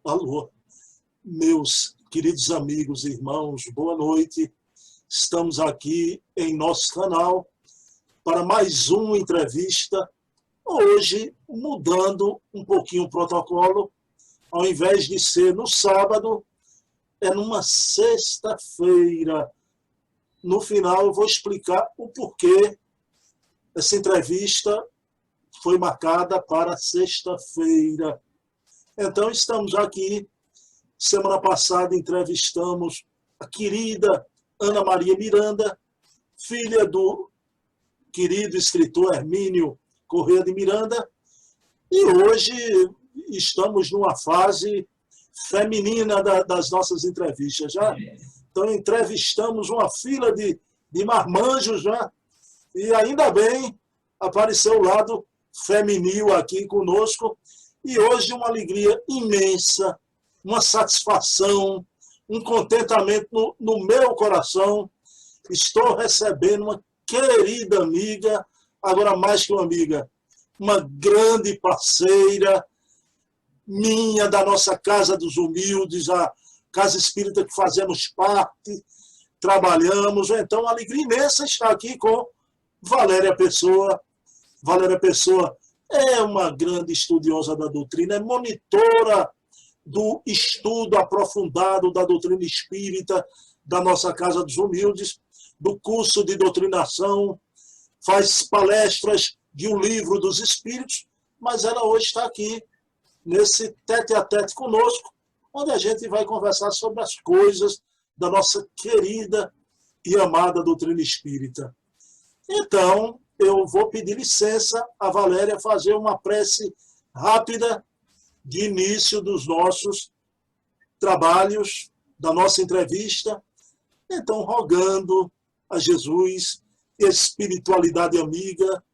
Alô, meus queridos amigos e irmãos, boa noite. Estamos aqui em nosso canal para mais uma entrevista. Hoje, mudando um pouquinho o protocolo, ao invés de ser no sábado, é numa sexta-feira. No final, eu vou explicar o porquê essa entrevista foi marcada para sexta-feira. Então, estamos aqui. Semana passada entrevistamos a querida Ana Maria Miranda, filha do querido escritor Hermínio Corrêa de Miranda, e hoje estamos numa fase feminina das nossas entrevistas. Já. Então, entrevistamos uma fila de marmanjos, né? E ainda bem apareceu o lado feminil aqui conosco, e hoje uma alegria imensa, uma satisfação, um contentamento no meu coração. Estou recebendo uma querida amiga, agora mais que uma amiga, uma grande parceira minha, da nossa Casa dos Humildes, a Casa Espírita que fazemos parte, trabalhamos. Então, uma alegria imensa estar aqui com Valéria Pessoa. Valéria Pessoa é uma grande estudiosa da doutrina, é monitora do estudo aprofundado da doutrina espírita da nossa Casa dos Humildes, do curso de doutrinação, faz palestras de O Livro dos Espíritos, mas ela hoje está aqui, nesse tete-a-tete conosco, onde a gente vai conversar sobre as coisas da nossa querida e amada doutrina espírita. Então, eu vou pedir licença a Valéria fazer uma prece rápida de início dos nossos trabalhos, da nossa entrevista. Então, rogando a Jesus, espiritualidade amiga,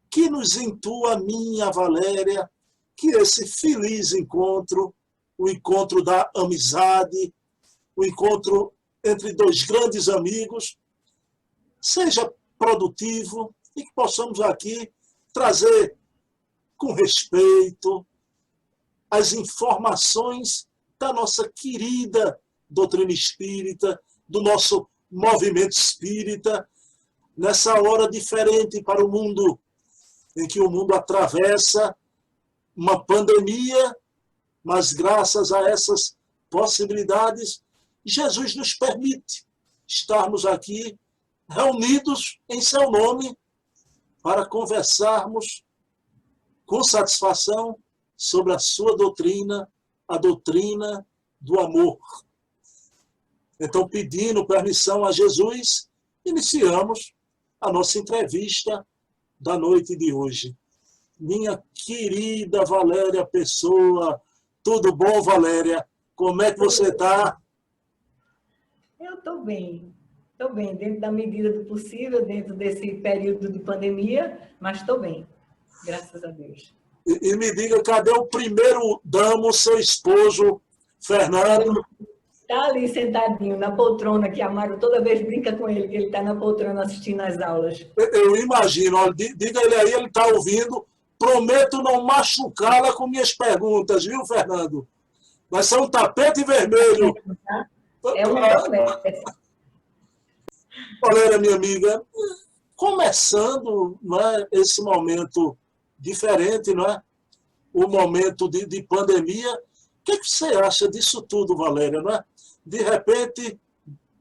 que nos intua a mim e a Valéria, que esse feliz encontro, o encontro da amizade, o encontro entre dois grandes amigos, seja produtivo e que possamos aqui trazer com respeito as informações da nossa querida doutrina espírita, do nosso movimento espírita, nessa hora diferente para o mundo, em que o mundo atravessa uma pandemia, mas graças a essas possibilidades, Jesus nos permite estarmos aqui reunidos em seu nome para conversarmos com satisfação sobre a sua doutrina, a doutrina do amor. Então, pedindo permissão a Jesus, iniciamos a nossa entrevista da noite de hoje. Minha querida Valéria Pessoa, tudo bom, Valéria? Como é que você está? Eu estou bem, dentro da medida do possível, dentro desse período de pandemia, mas estou bem, graças a Deus. E me diga, cadê o primeiro damo, seu esposo, Fernando? Está ali sentadinho na poltrona, que a Mário toda vez brinca com ele, que ele está na poltrona assistindo às aulas. Eu imagino, olha, diga ele aí, ele está ouvindo. Prometo não machucá-la com minhas perguntas, viu, Fernando? Vai ser um tapete vermelho. É uma promessa. Valéria, minha amiga, começando, não é, esse momento diferente, não é? O momento de pandemia. O que você acha disso tudo, Valéria? Não é? De repente,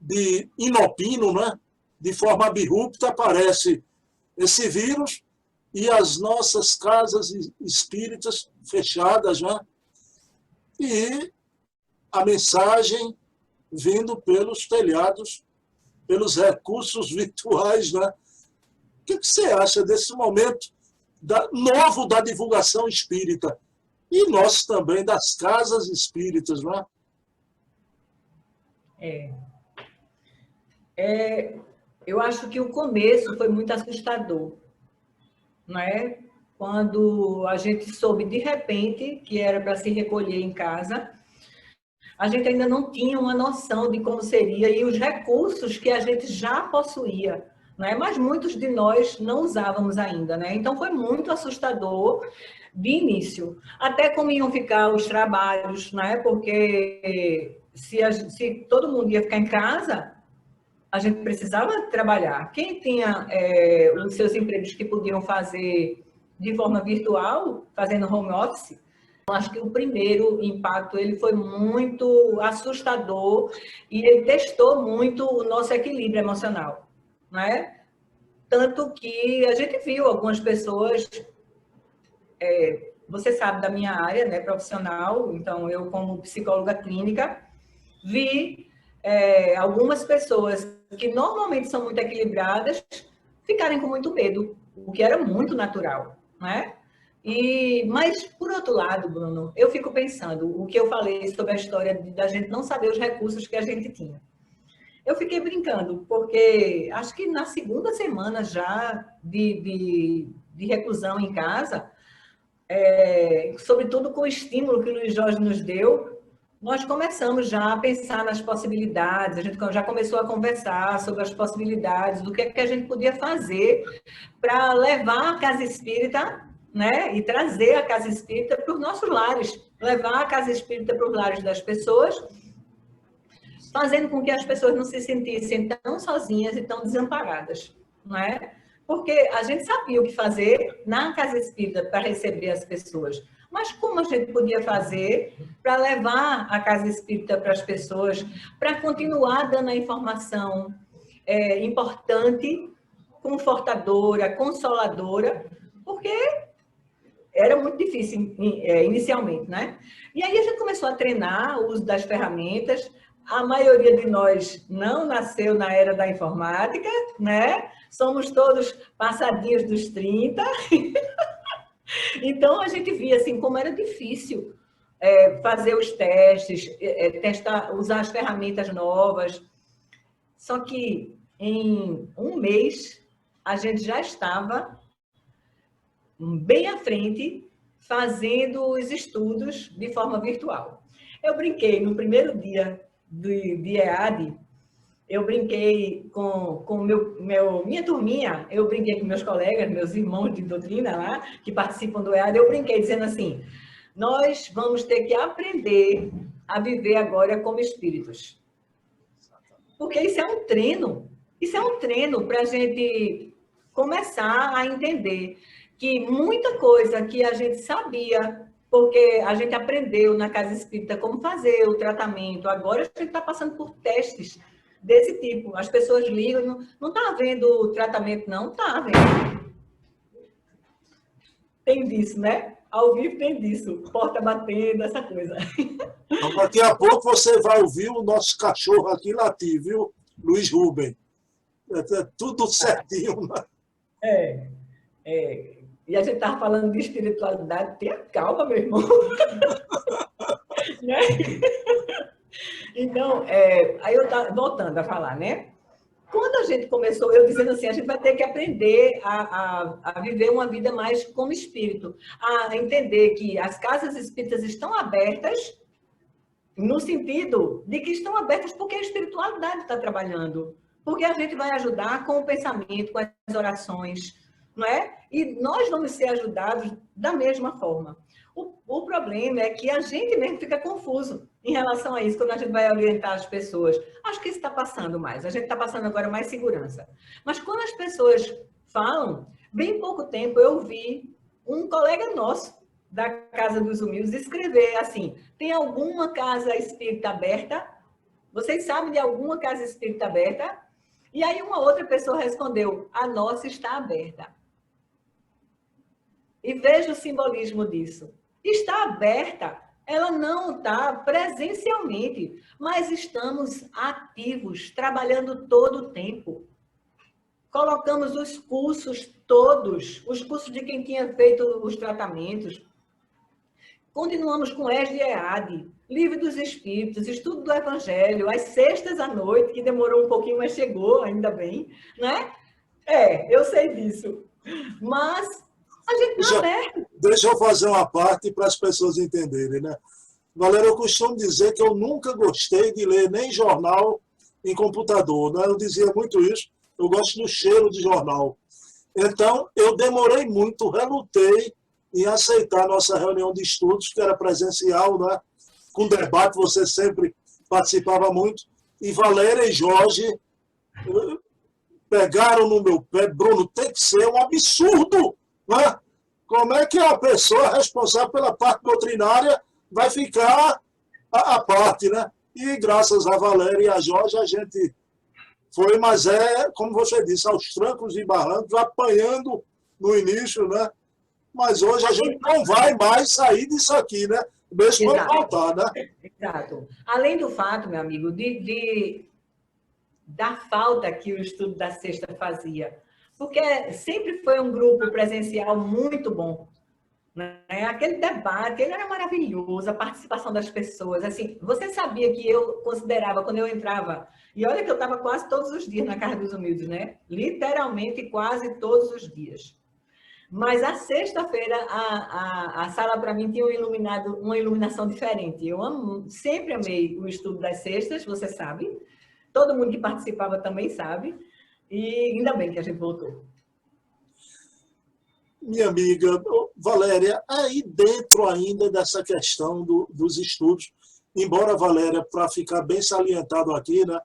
de inopino, não é? De forma abrupta, aparece esse vírus e as nossas casas espíritas fechadas, não é? E a mensagem vindo pelos telhados, pelos recursos virtuais, né? O que você acha desse momento novo da divulgação espírita? E nós também das casas espíritas, não é? Eu acho que o começo foi muito assustador, não é? Quando a gente soube de repente que era para se recolher em casa, a gente ainda não tinha uma noção de como seria e os recursos que a gente já possuía né? Mas muitos de nós não usávamos ainda, né? Então foi muito assustador de início. Até como iam ficar os trabalhos, né? Porque se todo mundo ia ficar em casa, a gente precisava trabalhar. Quem tinha os seus empregos que podiam fazer de forma virtual, fazendo home office, eu acho que o primeiro impacto ele foi muito assustador e ele testou muito o nosso equilíbrio emocional, né? Tanto que a gente viu algumas pessoas, você sabe da minha área, né, profissional, então eu como psicóloga clínica vi algumas pessoas que normalmente são muito equilibradas ficarem com muito medo, o que era muito natural, né? Mas, por outro lado, Bruno, eu fico pensando, o que eu falei sobre a história da gente não saber os recursos que a gente tinha. Eu fiquei brincando, porque acho que na segunda semana já de reclusão em casa, sobretudo com o estímulo que o Luiz Jorge nos deu, nós começamos já a pensar nas possibilidades, a gente já começou a conversar sobre as possibilidades, do que é que a gente podia fazer para levar a casa espírita, né, e trazer a casa espírita para os nossos lares, levar a casa espírita para os lares das pessoas, fazendo com que as pessoas não se sentissem tão sozinhas e tão desamparadas, não é? Porque a gente sabia o que fazer na casa espírita para receber as pessoas, mas como a gente podia fazer para levar a casa espírita para as pessoas, para continuar dando a informação importante, confortadora, consoladora, porque era muito difícil inicialmente, né? E aí a gente começou a treinar o uso das ferramentas. A maioria de nós não nasceu na era da informática, né? Somos todos passadinhos dos 30. Então, a gente via assim, como era difícil fazer os testes, testar, usar as ferramentas novas. Só que em um mês, a gente já estava bem à frente, fazendo os estudos de forma virtual. Eu brinquei no primeiro dia de EAD, eu brinquei com minha turminha, eu brinquei com meus colegas, meus irmãos de doutrina lá, que participam do EAD, eu brinquei dizendo assim, nós vamos ter que aprender a viver agora como espíritos. Porque isso é um treino para a gente começar a entender que muita coisa que a gente sabia, porque a gente aprendeu na casa espírita como fazer o tratamento, agora a gente está passando por testes desse tipo. As pessoas ligam, não está havendo o tratamento, não está havendo. Tem disso, né? Ao vivo tem disso, porta batendo, essa coisa. Então, daqui a pouco você vai ouvir o nosso cachorro aqui latir, viu, Luiz Rubem? É tudo certinho, né? E a gente estava falando de espiritualidade, tenha calma, meu irmão. Né? Então, aí eu estava voltando a falar, né? Quando a gente começou, eu dizendo assim, a gente vai ter que aprender a viver uma vida mais como espírito, a entender que as casas espíritas estão abertas, no sentido de que estão abertas porque a espiritualidade está trabalhando, porque a gente vai ajudar com o pensamento, com as orações, não é? E nós vamos ser ajudados da mesma forma. O problema é que a gente mesmo fica confuso em relação a isso, quando a gente vai orientar as pessoas. Acho que isso está passando mais, a gente está passando agora mais segurança. Mas quando as pessoas falam, bem pouco tempo eu vi um colega nosso, da Casa dos Humildes, escrever assim, tem alguma casa espírita aberta? Vocês sabem de alguma casa espírita aberta? E aí uma outra pessoa respondeu, a nossa está aberta. E veja o simbolismo disso. Está aberta, ela não está presencialmente, mas estamos ativos, trabalhando todo o tempo. Colocamos os cursos todos, os cursos de quem tinha feito os tratamentos. Continuamos com ESD e EAD, Livro dos Espíritos, Estudo do Evangelho, às sextas à noite, que demorou um pouquinho, mas chegou, ainda bem, né? Eu sei disso. Mas a gente está aberto. Deixa eu fazer uma parte para as pessoas entenderem, né? Galera, eu costumo dizer que eu nunca gostei de ler nem jornal em computador, né? Eu dizia muito isso, eu gosto do cheiro de jornal. Então, eu demorei muito, relutei em aceitar a nossa reunião de estudos, que era presencial, né? Com debate, você sempre participava muito. E Valéria e Jorge pegaram no meu pé. Bruno, tem que ser um absurdo, né? Como é que a pessoa responsável pela parte doutrinária vai ficar à parte, né? E graças a Valéria e a Jorge, a gente foi, mas como você disse, aos trancos e barrancos, apanhando no início, né? Mas hoje a gente não vai mais sair disso aqui, né? Mesmo quando voltar, né? Exato. Além do fato, meu amigo, da falta que o estudo da sexta fazia. Porque sempre foi um grupo presencial muito bom. Né? Aquele debate, ele era maravilhoso, a participação das pessoas. Assim, você sabia que eu considerava, quando eu entrava, e olha que eu estava quase todos os dias na Casa dos Humildes, né? Literalmente quase todos os dias. Mas a sexta-feira, a sala para mim tinha uma iluminação diferente. Eu sempre amei o estudo das sextas, você sabe. Todo mundo que participava também sabe. E ainda bem que a gente voltou. Minha amiga Valéria, aí dentro ainda dessa questão dos estudos, embora, Valéria, para ficar bem salientado aqui, né?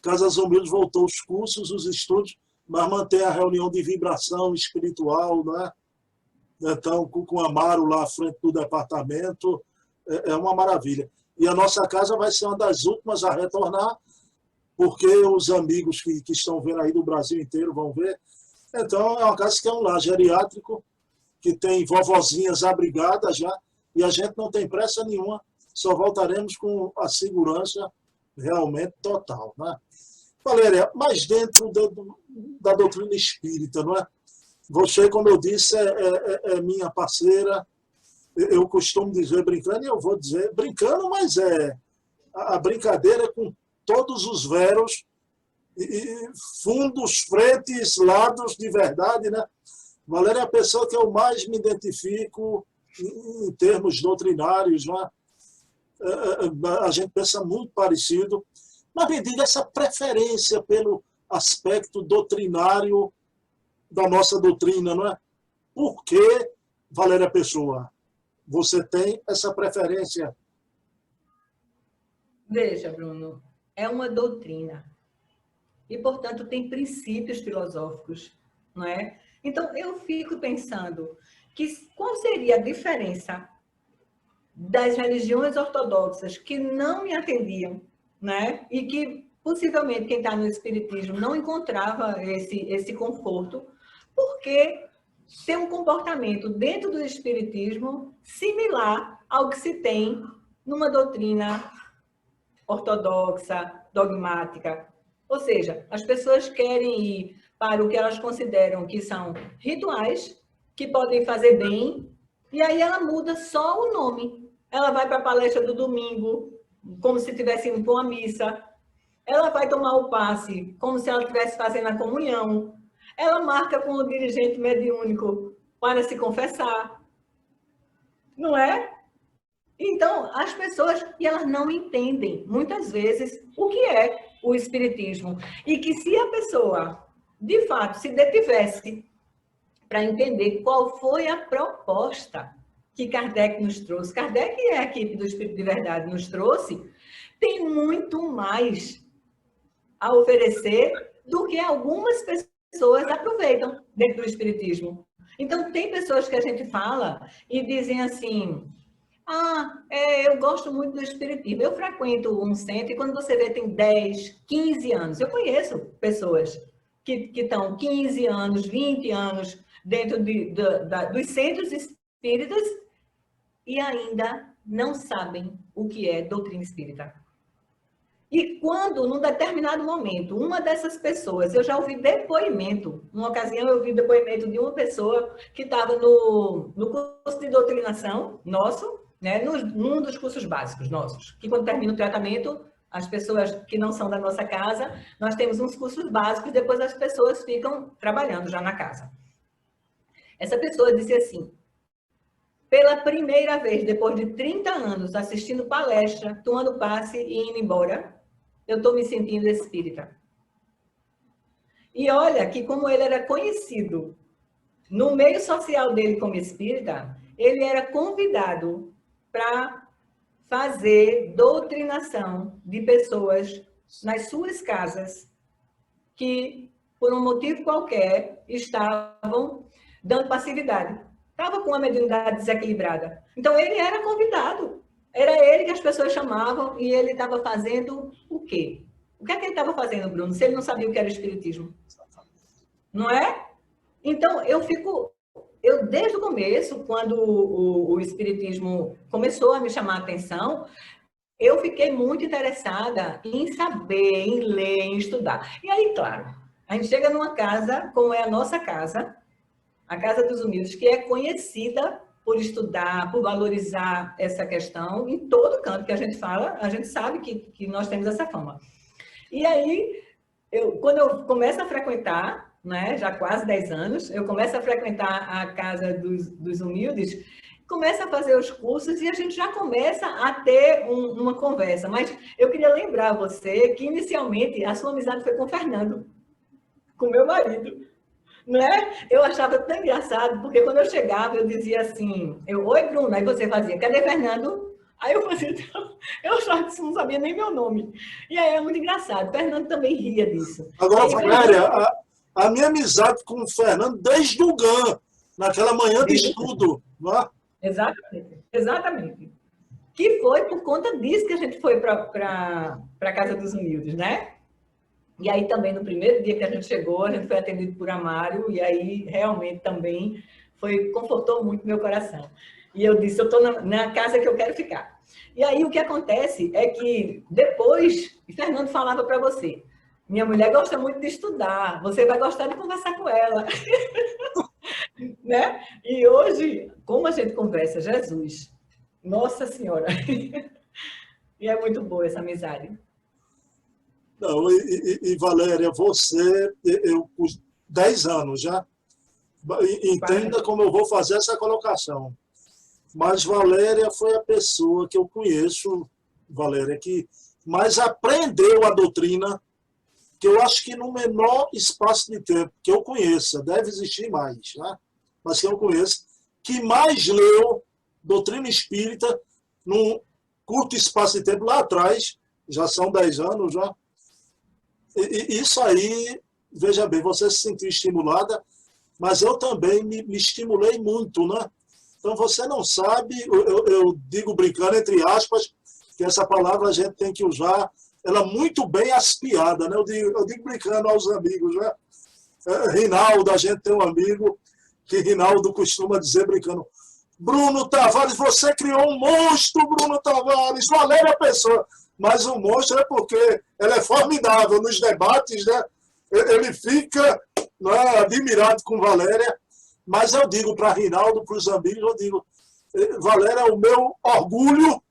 Casas Humildes voltou os cursos, os estudos, mas mantém a reunião de vibração espiritual, né? Então, com o Amaro lá à frente do departamento, é uma maravilha. E a nossa casa vai ser uma das últimas a retornar, porque os amigos que estão vendo aí do Brasil inteiro vão ver. Então, é uma casa que é um lar geriátrico, que tem vovozinhas abrigadas já, e a gente não tem pressa nenhuma, só voltaremos com a segurança realmente total, né? Valéria, mas dentro da doutrina espírita, não é? Você, como eu disse, é minha parceira. Eu costumo dizer brincando, e eu vou dizer brincando, mas a brincadeira é com todos os veros, e fundos, frentes, lados de verdade, né? Valéria é a pessoa que eu mais me identifico em termos doutrinários, né? A gente pensa muito parecido, mas me diga essa preferência pelo aspecto doutrinário da nossa doutrina, não é? Por que, Valéria Pessoa, você tem essa preferência? Veja, Bruno, é uma doutrina. E, portanto, tem princípios filosóficos, não é? Então, eu fico pensando que qual seria a diferença das religiões ortodoxas que não me atendiam, né? E que, possivelmente, quem está no Espiritismo não encontrava esse conforto, porque tem um comportamento dentro do Espiritismo similar ao que se tem numa doutrina ortodoxa, dogmática. Ou seja, as pessoas querem ir para o que elas consideram que são rituais, que podem fazer bem, e aí ela muda só o nome. Ela vai para a palestra do domingo, como se estivesse indo para uma missa. Ela vai tomar o passe, como se ela estivesse fazendo a comunhão. Ela marca com o dirigente mediúnico para se confessar. Não é? Então, as pessoas, e elas não entendem, muitas vezes, o que é o espiritismo. E que se a pessoa, de fato, se detivesse para entender qual foi a proposta que Kardec nos trouxe, Kardec e a equipe do Espírito de Verdade nos trouxe, tem muito mais a oferecer do que algumas pessoas aproveitam dentro do espiritismo. Então, tem pessoas que a gente fala e dizem assim: eu gosto muito do espiritismo. Eu frequento um centro e quando você vê tem 10, 15 anos. Eu conheço pessoas que estão 15 anos, 20 anos dentro dos centros espíritas e ainda não sabem o que é doutrina espírita. E quando, num determinado momento, uma dessas pessoas, eu já ouvi depoimento, numa ocasião eu ouvi depoimento de uma pessoa que estava no curso de doutrinação nosso, né, num dos cursos básicos nossos, que quando termina o tratamento, as pessoas que não são da nossa casa, nós temos uns cursos básicos e depois as pessoas ficam trabalhando já na casa. Essa pessoa disse assim: pela primeira vez, depois de 30 anos assistindo palestra, tomando passe e indo embora, eu estou me sentindo espírita. E olha que como ele era conhecido no meio social dele como espírita, ele era convidado para fazer doutrinação de pessoas nas suas casas que, por um motivo qualquer, estavam dando passividade. Estava com a mediunidade desequilibrada. Então, ele era convidado. Era ele que as pessoas chamavam e ele estava fazendo o quê? O que é que ele estava fazendo, Bruno, se ele não sabia o que era espiritismo? Não é? Então, eu desde o começo, quando o espiritismo começou a me chamar a atenção, eu fiquei muito interessada em saber, em ler, em estudar. E aí, claro, a gente chega numa casa, como é a nossa casa, a Casa dos Humildes, que é conhecida por estudar, por valorizar essa questão, em todo canto que a gente fala, a gente sabe que nós temos essa fama. E aí, quando eu começo a frequentar, né, já quase 10 anos, eu começo a frequentar a Casa dos Humildes, começa a fazer os cursos e a gente já começa a ter uma conversa. Mas eu queria lembrar você que, inicialmente, a sua amizade foi com o Fernando, com meu marido. Né? Eu achava tão engraçado, porque quando eu chegava, eu dizia assim, oi, Bruno, aí você fazia, cadê Fernando? Aí eu fazia, eu achava que você não sabia nem meu nome. E aí é muito engraçado, o Fernando também ria disso. Agora, Aí, Valéria, a minha amizade com o Fernando, desde o GAN, naquela manhã de estudo, não é? Exatamente, exatamente. Que foi por conta disso que a gente foi para a Casa dos Humildes, né? E aí também, no primeiro dia que a gente chegou, a gente foi atendido por Amário, e aí realmente também confortou muito meu coração. E eu disse, eu estou na casa que eu quero ficar. E aí o que acontece é que depois, e Fernando falava para você, minha mulher gosta muito de estudar, você vai gostar de conversar com ela. Né? E hoje, como a gente conversa, Jesus, Nossa Senhora. E é muito boa essa amizade. Não, Valéria, você, eu com 10 anos já, entenda como eu vou fazer essa colocação. Mas Valéria foi a pessoa que eu conheço, Valéria, que mais aprendeu a doutrina, que eu acho que no menor espaço de tempo que eu conheça, deve existir mais, né? Mas que eu conheço, que mais leu doutrina espírita num curto espaço de tempo lá atrás, já são 10 anos já. E isso aí, veja bem, você se sentiu estimulada, mas eu também me estimulei muito, né? Então, você não sabe, eu digo brincando entre aspas, que essa palavra a gente tem que usar, ela muito bem aspiada, né? Eu digo brincando aos amigos, né? Rinaldo, a gente tem um amigo que Rinaldo costuma dizer brincando, Bruno Tavares, você criou um monstro, Bruno Tavares, Valéria Pessoa. Mas o monstro é porque ela é formidável nos debates, né? Ele fica, né, admirado com Valéria, mas eu digo para Rinaldo, para os amigos, eu digo, Valéria é o meu orgulho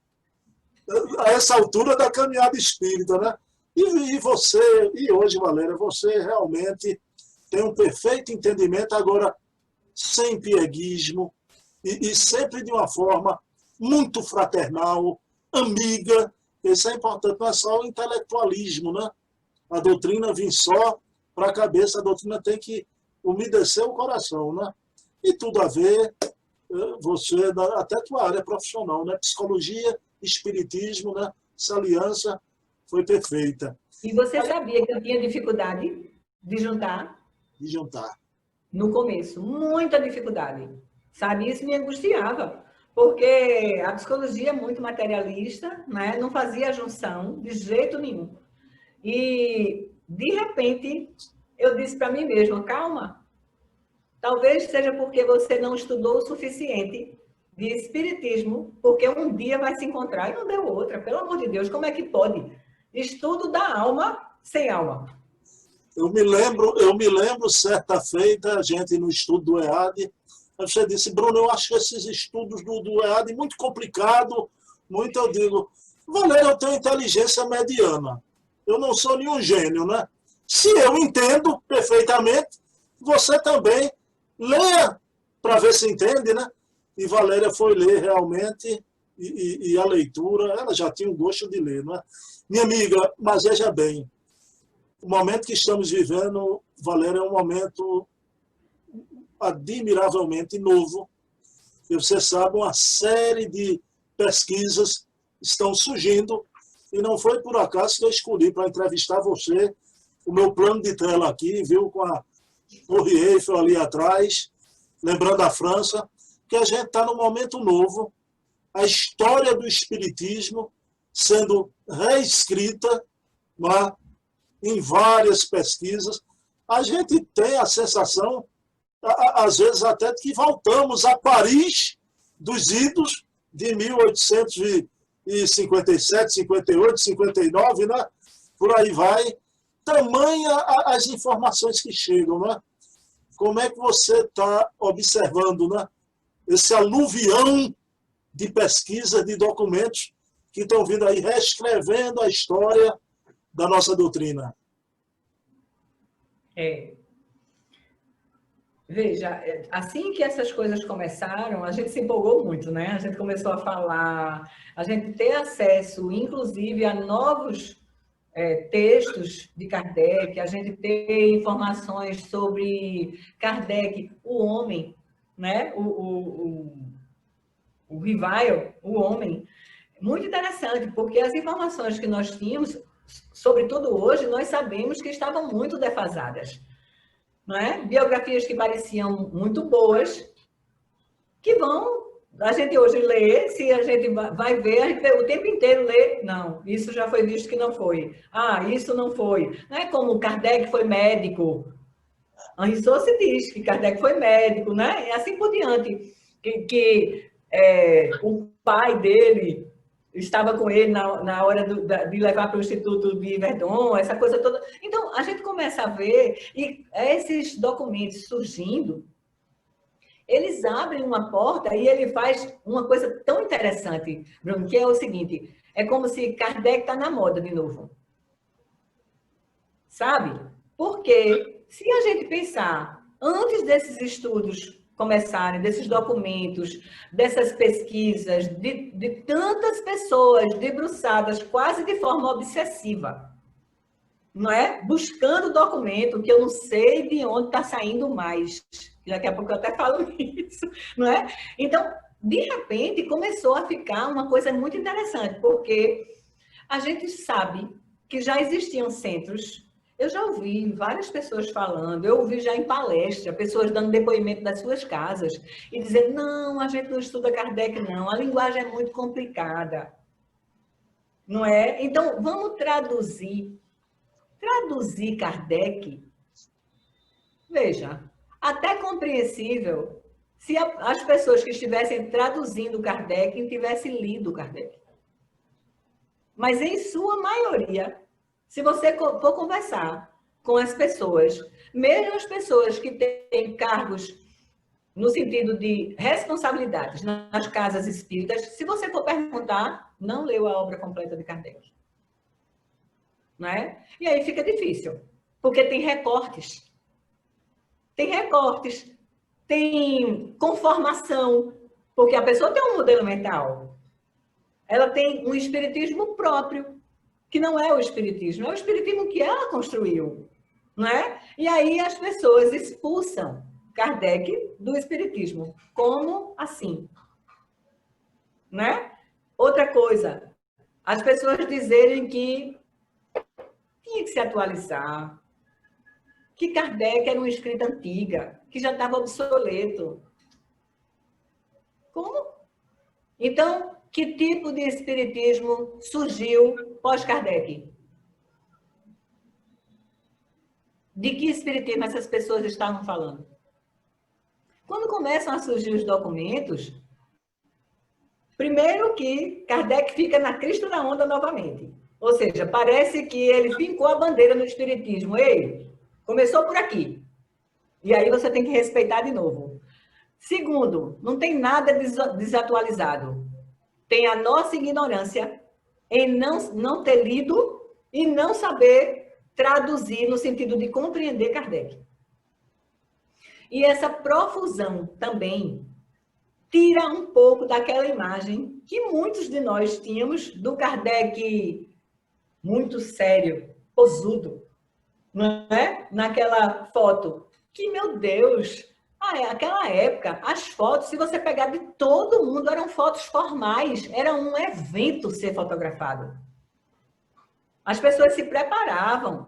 a essa altura da caminhada espírita, né? E você, e hoje, Valéria, você realmente tem um perfeito entendimento, agora sem pieguismo, e sempre de uma forma muito fraternal, amiga. Isso é importante, não é só o intelectualismo, né? A doutrina vem só para a cabeça, a doutrina tem que umedecer o coração, né? E tudo a ver, você, até a tua área profissional, né? Psicologia, espiritismo, né? Essa aliança foi perfeita. E você sabia que eu tinha dificuldade de juntar? De juntar. No começo, muita dificuldade. Sabe, isso me angustiava, porque a psicologia é muito materialista, né? Não fazia a junção de jeito nenhum. E, de repente, eu disse para mim mesma, calma, talvez seja porque você não estudou o suficiente de espiritismo, porque um dia vai se encontrar e não deu outra. Pelo amor de Deus, como é que pode? Estudo da alma sem alma. Eu me lembro certa feita, a gente no estudo do EAD, você disse, Bruno, eu acho esses estudos do EAD muito complicado, muito, eu digo, Valéria, eu tenho inteligência mediana, eu não sou nenhum gênio, né? Se eu entendo perfeitamente, você também leia para ver se entende, né? E Valéria foi ler realmente, e a leitura, ela já tinha um gosto de ler, não é? Minha amiga, mas veja bem, o momento que estamos vivendo Valéria, é um momento admiravelmente novo. E você sabe, uma série de pesquisas estão surgindo, e não foi por acaso que eu escolhi para entrevistar você. O meu plano de tela aqui, viu, com a Torre Eiffel ali atrás, lembrando a França, que a gente está num momento novo, a história do Espiritismo sendo reescrita, né, em várias pesquisas. A gente tem a sensação, às vezes até, de que voltamos a Paris dos idos de 1857, 58, 59, né? Por aí vai. Tamanha as informações que chegam, né? Como é que você está observando, né, esse aluvião de pesquisa, de documentos que estão vindo aí reescrevendo a história da nossa doutrina? Veja, assim que essas coisas começaram, a gente se empolgou muito, né? A gente começou a falar, a gente ter acesso, inclusive, a novos textos de Kardec, a gente ter informações sobre Kardec, o homem, né? O Revival, o homem. Muito interessante, porque as informações que nós tínhamos, sobretudo hoje, nós sabemos que estavam muito defasadas. Não é? Biografias que pareciam muito boas, que a gente hoje lê, se a gente vai ver, a gente o tempo inteiro lê, não, isso já foi visto que não foi. Ah, isso não foi. Não é como Kardec foi médico. Henri se diz que Kardec foi médico, né? E assim por diante. O pai dele estava com ele na hora de levar para o Instituto de Verdun, essa coisa toda. Então, a gente começa a ver, e esses documentos surgindo, eles abrem uma porta e ele faz uma coisa tão interessante, Bruno, que é o seguinte, é como se Kardec está na moda de novo. Sabe? Porque se a gente pensar, antes desses estudos começarem, desses documentos, dessas pesquisas, de tantas pessoas debruçadas quase de forma obsessiva, não é? Buscando documento que eu não sei de onde está saindo mais. Daqui a pouco eu até falo isso, não é? Então, de repente, começou a ficar uma coisa muito interessante, porque a gente sabe que já existiam centros. Eu já ouvi várias pessoas falando, eu ouvi já em palestra, pessoas dando depoimento das suas casas e dizendo, não, a gente não estuda Kardec, não, a linguagem é muito complicada. Não é? Então, vamos traduzir Kardec. Veja, até compreensível se as pessoas que estivessem traduzindo Kardec tivessem lido Kardec. Mas, em sua maioria, se você for conversar com as pessoas, mesmo as pessoas que têm cargos no sentido de responsabilidades nas casas espíritas, se você for perguntar, não leu a obra completa de Kardec. Não é? E aí fica difícil, porque tem recortes. Tem recortes, tem conformação, porque a pessoa tem um modelo mental. Ela tem um espiritismo próprio, que não é o espiritismo, é o espiritismo que ela construiu, não é? E aí as pessoas expulsam Kardec do espiritismo. Como assim? Né? Outra coisa, as pessoas dizerem que tinha que se atualizar, que Kardec era uma escrita antiga, que já estava obsoleto. Como? Então, que tipo de espiritismo surgiu pós-Kardec? De que espiritismo essas pessoas estavam falando? Quando começam a surgir os documentos, primeiro que Kardec fica na crista da onda novamente. Ou seja, parece que ele fincou a bandeira no espiritismo. Ei, começou por aqui. E aí você tem que respeitar de novo. Segundo, não tem nada desatualizado. Tem a nossa ignorância em não ter lido e não saber traduzir no sentido de compreender Kardec. E essa profusão também tira um pouco daquela imagem que muitos de nós tínhamos do Kardec muito sério, posudo, não é? Naquela foto. Que, meu Deus, aquela época, as fotos, se você pegar de todo mundo, eram fotos formais, era um evento ser fotografado. As pessoas se preparavam.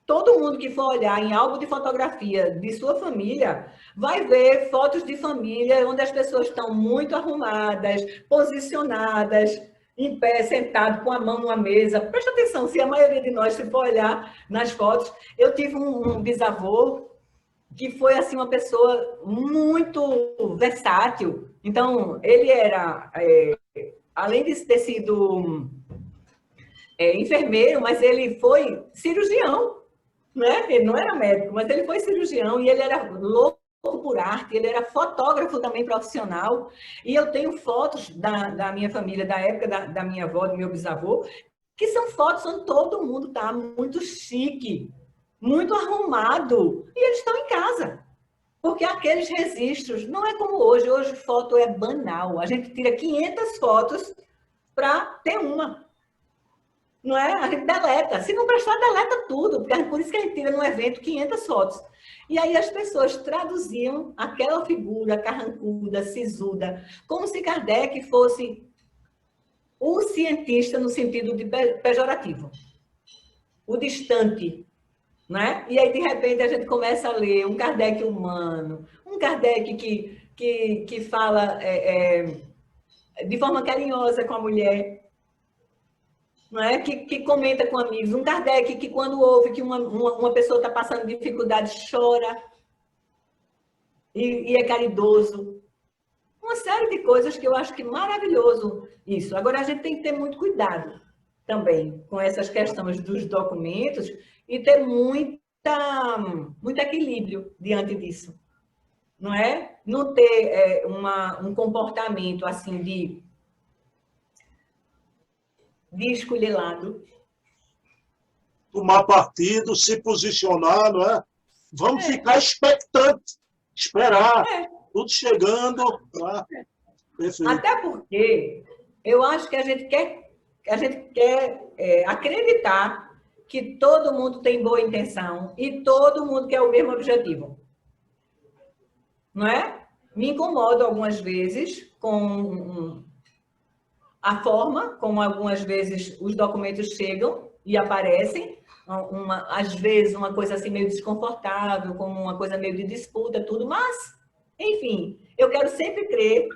Todo mundo que for olhar em álbum de fotografia de sua família vai ver fotos de família onde as pessoas estão muito arrumadas, posicionadas, em pé, sentado, com a mão numa mesa. Presta atenção, se a maioria de nós, se for olhar nas fotos, eu tive um bisavô que foi assim uma pessoa muito versátil. Então, ele era, além de ter sido enfermeiro, mas ele foi cirurgião, né? Ele não era médico, mas ele foi cirurgião e ele era louco por arte, ele era fotógrafo também profissional. E eu tenho fotos da minha família, da época da minha avó, do meu bisavô, que são fotos onde todo mundo está muito chique, muito arrumado, e eles estão em casa. Porque aqueles registros, não é como hoje, hoje foto é banal. A gente tira 500 fotos para ter uma. Não é? A gente deleta. Se não prestar, deleta tudo. Por isso que a gente tira no evento 500 fotos. E aí as pessoas traduziam aquela figura carrancuda, sisuda, como se Kardec fosse o cientista no sentido de pejorativo. O distante. Né? E aí, de repente, a gente começa a ler um Kardec humano, um Kardec que fala de forma carinhosa com a mulher, não é? Que comenta com amigos, um Kardec que, quando ouve que uma pessoa está passando dificuldade, chora e é caridoso. Uma série de coisas que eu acho que maravilhoso isso. Agora, a gente tem que ter muito cuidado também com essas questões dos documentos e ter muito equilíbrio diante disso. Não é? Não ter um comportamento assim de escolher lado. Tomar partido, se posicionar, não é? Vamos ficar expectantes, esperar, tudo chegando. Tá? Até porque eu acho que a gente quer acreditar que todo mundo tem boa intenção e todo mundo quer o mesmo objetivo. Não é? Me incomodo algumas vezes com a forma como algumas vezes os documentos chegam e aparecem, às vezes uma coisa assim meio desconfortável, como uma coisa meio de disputa, tudo, mas, enfim, eu quero sempre crer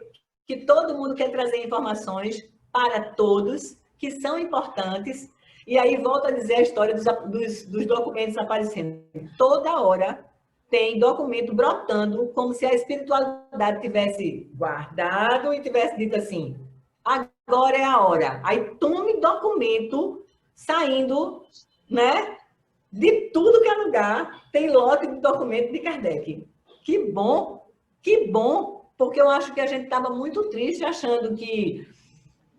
que todo mundo quer trazer informações para todos, que são importantes, e aí volto a dizer a história dos documentos aparecendo. Toda hora tem documento brotando, como se a espiritualidade tivesse guardado e tivesse dito assim, agora é a hora. Aí tome documento saindo, né? De tudo que é lugar, tem lote de documento de Kardec. Que bom, porque eu acho que a gente estava muito triste achando que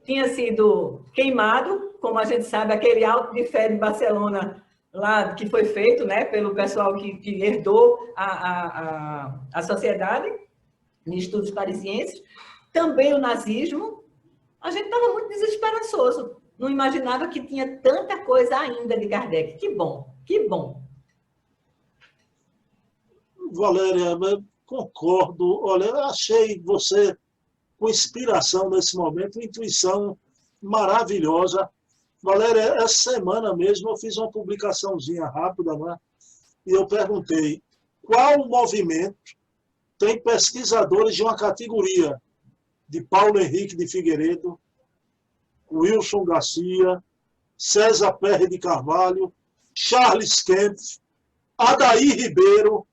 tinha sido queimado, como a gente sabe, aquele auto de fé de Barcelona lá que foi feito, né, pelo pessoal que herdou a sociedade de estudos parisienses. Também o nazismo. A gente estava muito desesperançoso. Não imaginava que tinha tanta coisa ainda de Kardec. Que bom, que bom. Valéria, concordo. Olha, eu achei você com inspiração nesse momento, intuição maravilhosa. Valéria, essa semana mesmo eu fiz uma publicaçãozinha rápida, né? E eu perguntei qual movimento tem pesquisadores de uma categoria de Paulo Henrique de Figueiredo, Wilson Garcia, César Perry de Carvalho, Charles Kempf, Adair Ribeiro,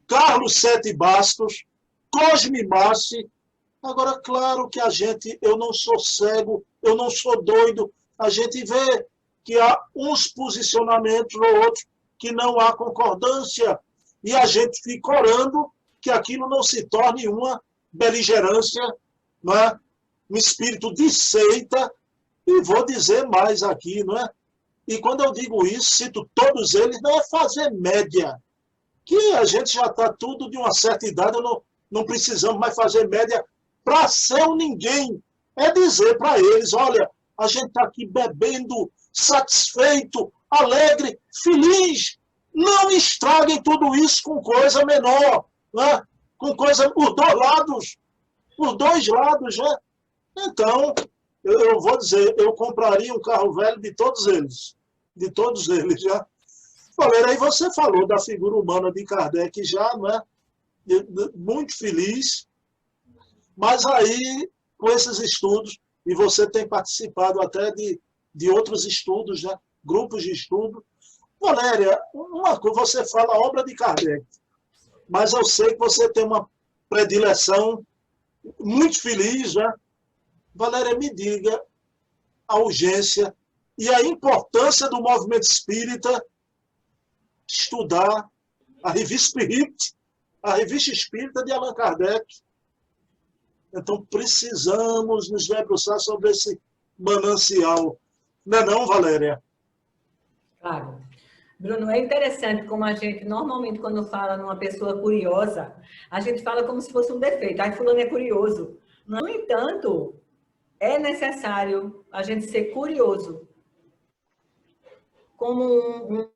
Carlos Sete Bastos, Cosme Massi. Agora, claro que eu não sou cego, eu não sou doido, a gente vê que há uns posicionamentos ou outros que não há concordância, e a gente fica orando que aquilo não se torne uma beligerância, não é? Um espírito de seita, e vou dizer mais aqui, não é? E quando eu digo isso, cito todos eles, não é fazer média, que a gente já está tudo de uma certa idade, não precisamos mais fazer média para ser um ninguém. É dizer para eles, olha, a gente está aqui bebendo, satisfeito, alegre, feliz, Não estraguem tudo isso com coisa menor, né? Com coisa, os dois lados, né? Então, eu vou dizer, eu compraria um carro velho de todos eles, já. Valéria, aí você falou da figura humana de Kardec já, né? Muito feliz, mas aí, com esses estudos, e você tem participado até de outros estudos, né? Grupos de estudo. Valéria, uma coisa, você fala a obra de Kardec, mas eu sei que você tem uma predileção muito feliz, né? Valéria, me diga a urgência e a importância do movimento espírita estudar a Revista Espírita de Allan Kardec. Então, precisamos nos debruçar sobre esse manancial. Não é não, Valéria? Claro. Bruno, é interessante como a gente, normalmente, quando fala numa pessoa curiosa, a gente fala como se fosse um defeito. Ai, fulano é curioso. No entanto, é necessário a gente ser curioso como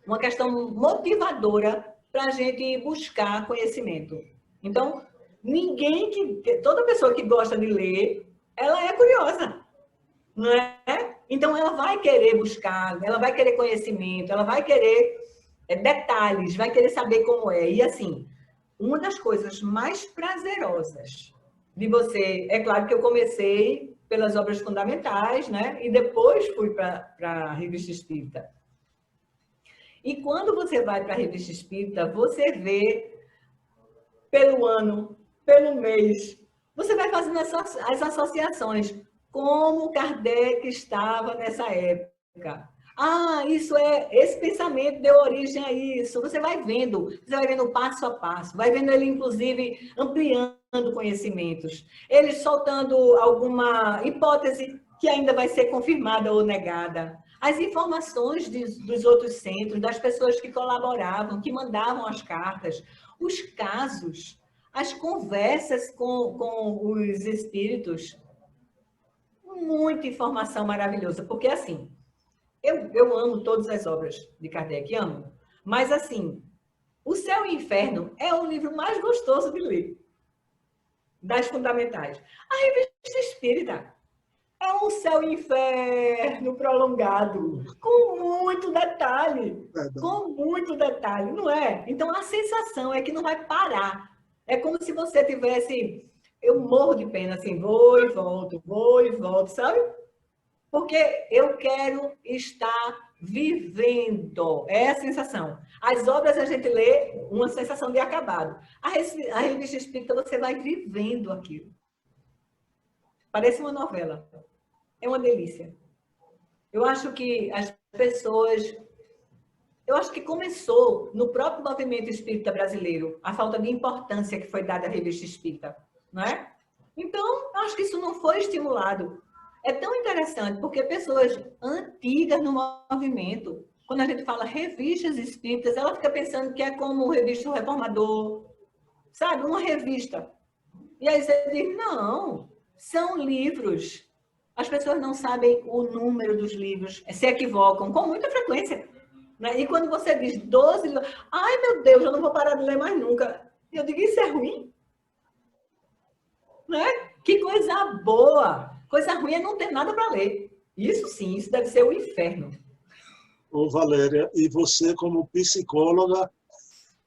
uma questão motivadora para a gente buscar conhecimento. Então, toda pessoa que gosta de ler, ela é curiosa, não é? Então, ela vai querer buscar, ela vai querer conhecimento, ela vai querer detalhes, vai querer saber como é. E, assim, uma das coisas mais prazerosas de você... É claro que eu comecei pelas obras fundamentais, né? E depois fui para a Revista Espírita. E quando você vai para a Revista Espírita, você vê pelo ano, pelo mês, você vai fazendo as associações. Como Kardec estava nessa época. Ah, esse pensamento deu origem a isso. Você vai vendo passo a passo, vai vendo ele, inclusive, ampliando conhecimentos, ele soltando alguma hipótese que ainda vai ser confirmada ou negada. As informações dos outros centros, das pessoas que colaboravam, que mandavam as cartas, os casos, as conversas com os espíritos. Muita informação maravilhosa, porque assim, eu amo todas as obras de Kardec, amo, mas assim, O Céu e o Inferno é o livro mais gostoso de ler, das fundamentais. A Revista Espírita é um céu e inferno prolongado, com muito detalhe, não é? Então, a sensação é que não vai parar. É como se você tivesse... Eu morro de pena, assim, vou e volto, sabe? Porque eu quero estar vivendo. É a sensação. As obras a gente lê uma sensação de acabado. A Revista Espírita, você vai vivendo aquilo. Parece uma novela. É uma delícia. Eu acho que as pessoas... Eu acho que começou no próprio movimento espírita brasileiro, a falta de importância que foi dada à Revista Espírita, não é? Então, eu acho que isso não foi estimulado. É tão interessante, porque pessoas antigas no movimento, quando a gente fala revistas espíritas, ela fica pensando que é como Revista Reformador, sabe? Uma revista. E aí você diz, não, são livros. As pessoas não sabem o número dos livros, se equivocam com muita frequência. Né? E quando você diz 12 livros, ai meu Deus, eu não vou parar de ler mais nunca. Eu digo, isso é ruim? Né? Que coisa boa! Coisa ruim é não ter nada para ler. Isso sim, isso deve ser o inferno. Ô Valéria, e você como psicóloga,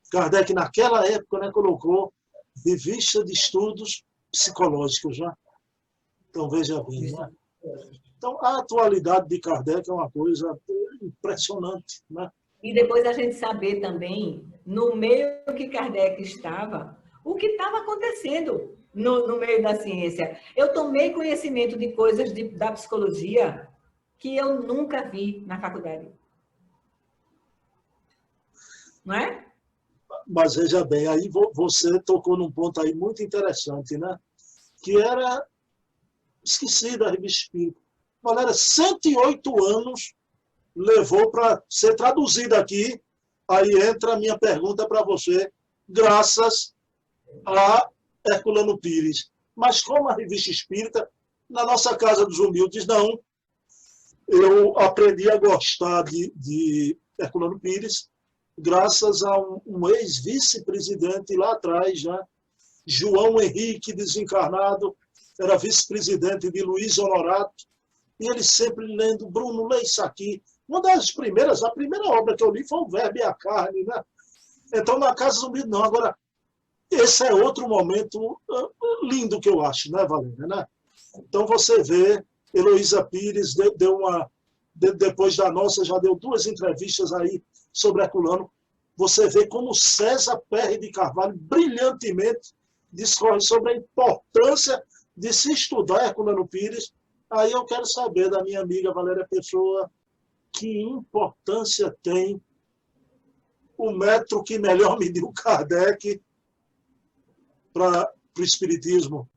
Kardec naquela época, né, colocou revista de estudos psicológicos, né? Então veja bem, né? Então a atualidade de Kardec é uma coisa impressionante, né? E depois a gente saber também, no meio que Kardec estava, o que estava acontecendo no meio da ciência. Eu tomei conhecimento de coisas da psicologia que eu nunca vi na faculdade. Não é? Mas veja bem, aí você tocou num ponto aí muito interessante, né? Que era esquecido a Revista Espírita. Galera, 108 anos levou para ser traduzida aqui. Aí entra a minha pergunta para você, graças a Herculano Pires. Mas como a Revista Espírita, na nossa Casa dos Humildes, não. Eu aprendi a gostar de Herculano Pires, graças a um ex-vice-presidente lá atrás, já, João Henrique, desencarnado, era vice-presidente de Luiz Honorato, e ele sempre lendo, Bruno, lê isso aqui. Uma das primeiras, a primeira obra que eu li foi o Verbo e a Carne, né? Então, na Casa Zumbi, não. Agora, esse é outro momento lindo que eu acho, né, Valéria? Né? Então, você vê, Heloísa Pires deu uma... Depois da nossa, já deu 2 entrevistas aí sobre Herculano. Você vê como César Perry de Carvalho brilhantemente discorre sobre a importância de se estudar Herculano Pires. Aí eu quero saber da minha amiga Valéria Pessoa que importância tem o metro que melhor mediu Kardec para o Espiritismo.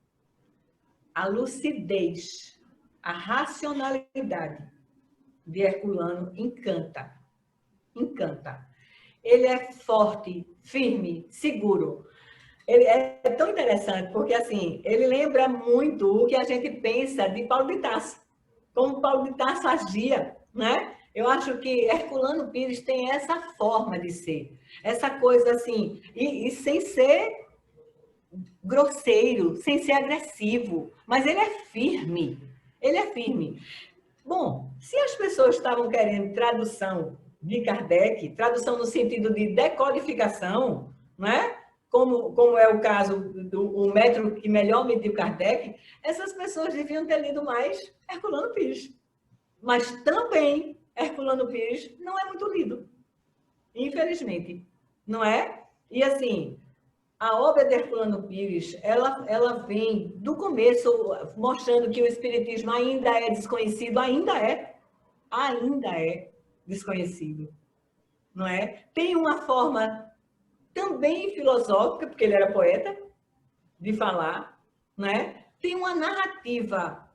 A lucidez, a racionalidade de Herculano encanta. Encanta. Ele é forte, firme, seguro. Ele é tão interessante, porque assim, ele lembra muito o que a gente pensa de Paulo de Tarso, como Paulo de Tarso agia, né? Eu acho que Herculano Pires tem essa forma de ser, essa coisa assim, e sem ser grosseiro, sem ser agressivo, mas ele é firme, ele é firme. Bom, se as pessoas estavam querendo tradução de Kardec, tradução no sentido de decodificação, né? Como é o caso do metro que melhor mediu Kardec, essas pessoas deviam ter lido mais Herculano Pires. Mas também Herculano Pires não é muito lido, infelizmente, não é? E assim, a obra de Herculano Pires, ela vem do começo mostrando que o espiritismo ainda é desconhecido, ainda é desconhecido, não é? Tem uma forma também filosófica, porque ele era poeta, de falar, né? Tem uma narrativa.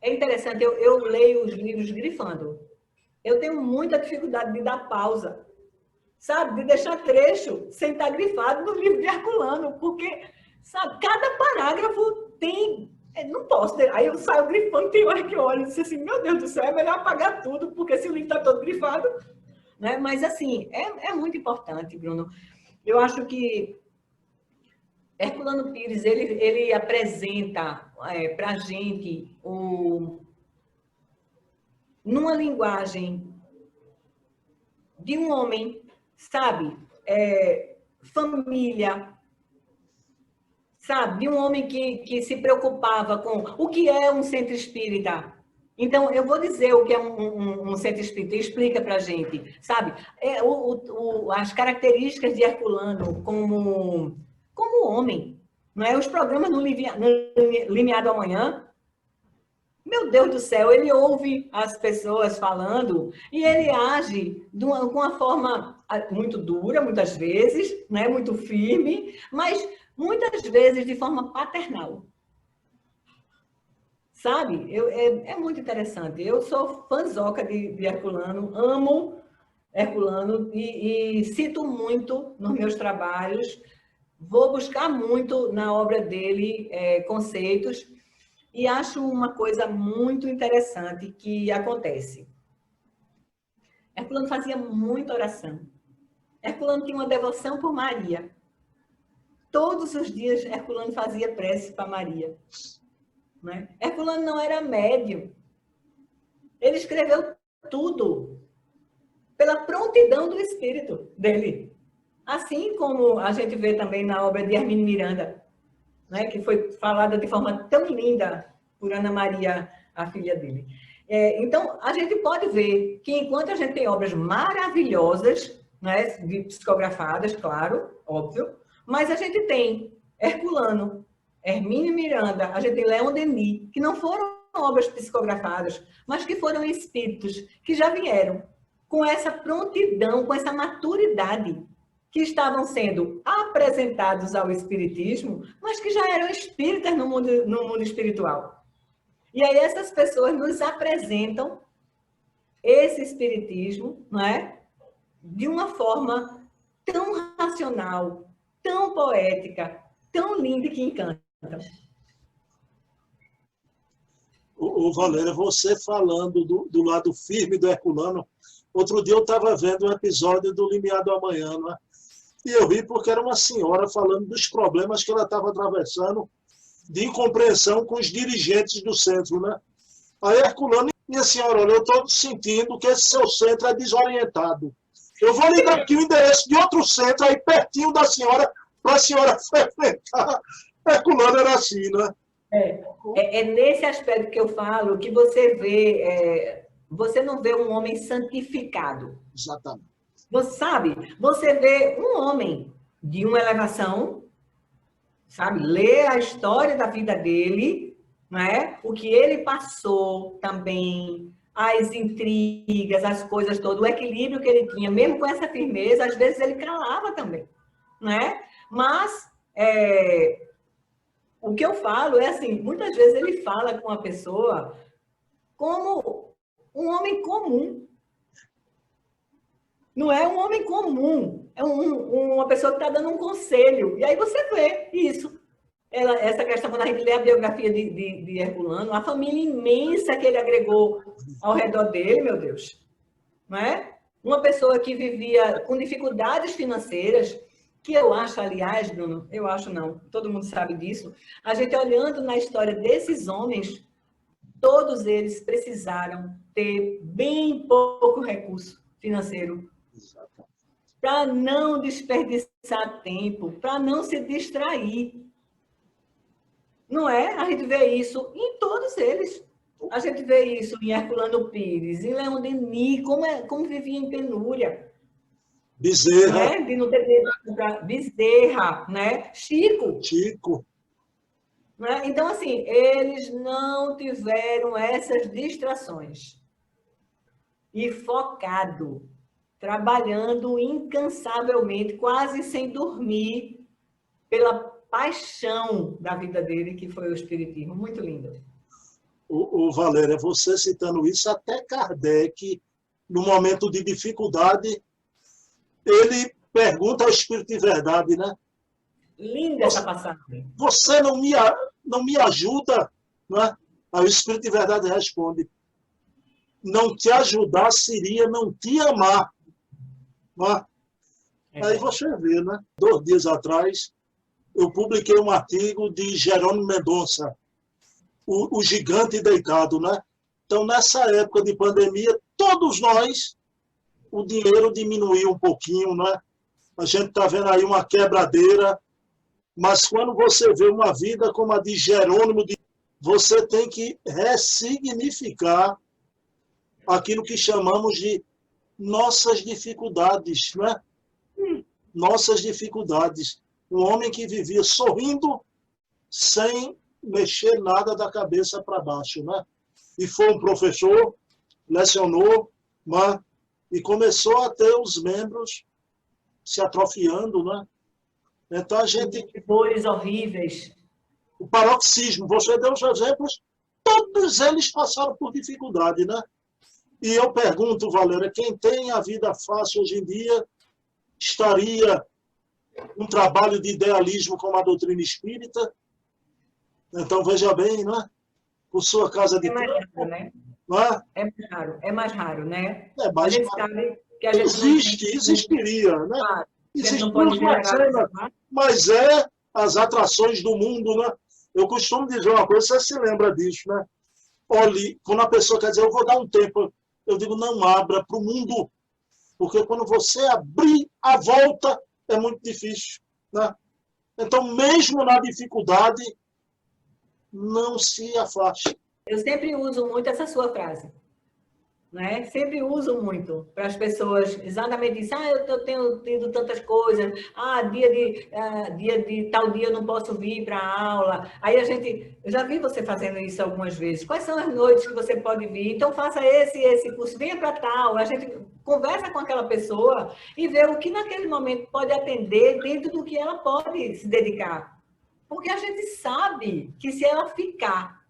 É interessante, eu leio os livros grifando. Eu tenho muita dificuldade de dar pausa, sabe? De deixar trecho sem estar grifado no livro de Herculano, porque, sabe, cada parágrafo tem... Não posso, aí eu saio grifando, tem hora que eu olho e disse assim, meu Deus do céu, é melhor apagar tudo, porque se o livro está todo grifado, né? Mas, assim, é muito importante, Bruno. Eu acho que Herculano Pires, ele apresenta para a gente numa linguagem de um homem, sabe, família, sabe, de um homem que se preocupava com o que é um centro espírita. Então, eu vou dizer o que é um centro espírita, explica para a gente, sabe? As características de Herculano como homem, não é? Os programas no Limiar do Amanhã, meu Deus do céu, ele ouve as pessoas falando e ele age com uma forma muito dura, muitas vezes, né? Muito firme, mas muitas vezes de forma paternal. Sabe? É muito interessante. Eu sou fãzoca de Herculano, amo Herculano e cito muito nos meus trabalhos. Vou buscar muito na obra dele conceitos e acho uma coisa muito interessante que acontece. Herculano fazia muita oração. Herculano tinha uma devoção por Maria. Todos os dias Herculano fazia prece para Maria. Né? Herculano não era médium. Ele escreveu tudo pela prontidão do espírito dele. Assim como a gente vê também na obra de Hermínio Miranda, né? Que foi falada de forma tão linda por Ana Maria, a filha dele. Então, a gente pode ver que enquanto a gente tem obras maravilhosas, né? Psicografadas, claro, óbvio, mas a gente tem Herculano, Hermínio Miranda, a gente tem Leon Denis, que não foram obras psicografadas, mas que foram espíritos que já vieram com essa prontidão, com essa maturidade, que estavam sendo apresentados ao espiritismo, mas que já eram espíritas no mundo espiritual. E aí essas pessoas nos apresentam esse espiritismo, não é? De uma forma tão racional, tão poética, tão linda que encanta. Valéria, você falando do lado firme do Herculano, Outro dia eu estava vendo um episódio do Limiar do Amanhã, né? E eu ri porque era uma senhora falando dos problemas que ela estava atravessando de incompreensão com os dirigentes do centro, né? Aí Herculano, minha senhora, olha, eu estou sentindo que esse seu centro é desorientado. Eu vou lhe dar aqui o endereço de outro centro aí pertinho da senhora, para a senhora frequentar. Herculano era assim, né? É nesse aspecto que eu falo que você vê, você não vê um homem santificado. Exatamente. Você sabe, você vê um homem de uma elevação, sabe, lê a história da vida dele, né? O que ele passou também, as intrigas, as coisas todas, o equilíbrio que ele tinha, mesmo com essa firmeza, às vezes ele calava também, né? Mas o que eu falo é assim, muitas vezes ele fala com a pessoa como um homem comum. Não é um homem comum, é uma pessoa que está dando um conselho. E aí você vê isso. Essa questão, quando a gente lê a biografia de Herculano, a família imensa que ele agregou ao redor dele, meu Deus. Não é? Uma pessoa que vivia com dificuldades financeiras, que eu acho, aliás, Bruno, eu acho não, todo mundo sabe disso, a gente olhando na história desses homens, todos eles precisaram ter bem pouco recurso financeiro para não desperdiçar tempo, para não se distrair. Não é? A gente vê isso em todos eles. A gente vê isso em Herculano Pires, em Leão Denis, como vivia em penúria. Bezerra. Né? De não ter dinheiro para comprar. Bezerra, né? Chico. Né? Então, assim, eles não tiveram essas distrações. E focado, trabalhando incansavelmente, quase sem dormir, pela paixão da vida dele, que foi o espiritismo. Muito lindo. O Valéria, você citando isso, até Kardec, no momento de dificuldade, ele pergunta ao Espírito de Verdade, né? Linda essa passagem. Você não me ajuda, né? Aí o Espírito de Verdade responde: não te ajudar seria não te amar. Né? Aí você vê, né? 2 dias atrás, eu publiquei um artigo de Jerônimo Mendonça, o gigante deitado, né? Então, nessa época de pandemia, todos nós, o dinheiro diminuiu um pouquinho, né? A gente está vendo aí uma quebradeira, mas quando você vê uma vida como a de Jerônimo, você tem que ressignificar aquilo que chamamos de nossas dificuldades, né? Nossas dificuldades. Um homem que vivia sorrindo sem mexer nada da cabeça para baixo, né? E foi um professor, lecionou, né? E começou a ter os membros se atrofiando, né? Então a gente... Dores horríveis. O paroxismo, você deu os exemplos, todos eles passaram por dificuldade, né? E eu pergunto, Valéria, quem tem a vida fácil hoje em dia estaria um trabalho de idealismo como a doutrina espírita? Então, veja bem, né? Por sua casa de mais raro, né? Não é? É mais raro, né? É mais a gente raro. sabe que a gente Existiria, né? Claro, Existiria uma cena, mas as atrações do mundo, né? Eu costumo dizer uma coisa, você se lembra disso, né? Olhe, quando a pessoa quer dizer, eu vou dar um tempo, eu digo, não abra para o mundo, porque quando você abrir a volta, é muito difícil, né? Então, mesmo na dificuldade, não se afaste. Eu sempre uso muito essa sua frase, né? Sempre uso muito para as pessoas exatamente isso. Eu tenho tido tantas coisas. Dia de tal dia eu não posso vir para a aula. Aí eu já vi você fazendo isso algumas vezes. Quais são as noites que você pode vir? Então faça esse curso, venha para tal. A gente conversa com aquela pessoa e vê o que naquele momento pode atender dentro do que ela pode se dedicar. Porque a gente sabe que se ela ficar,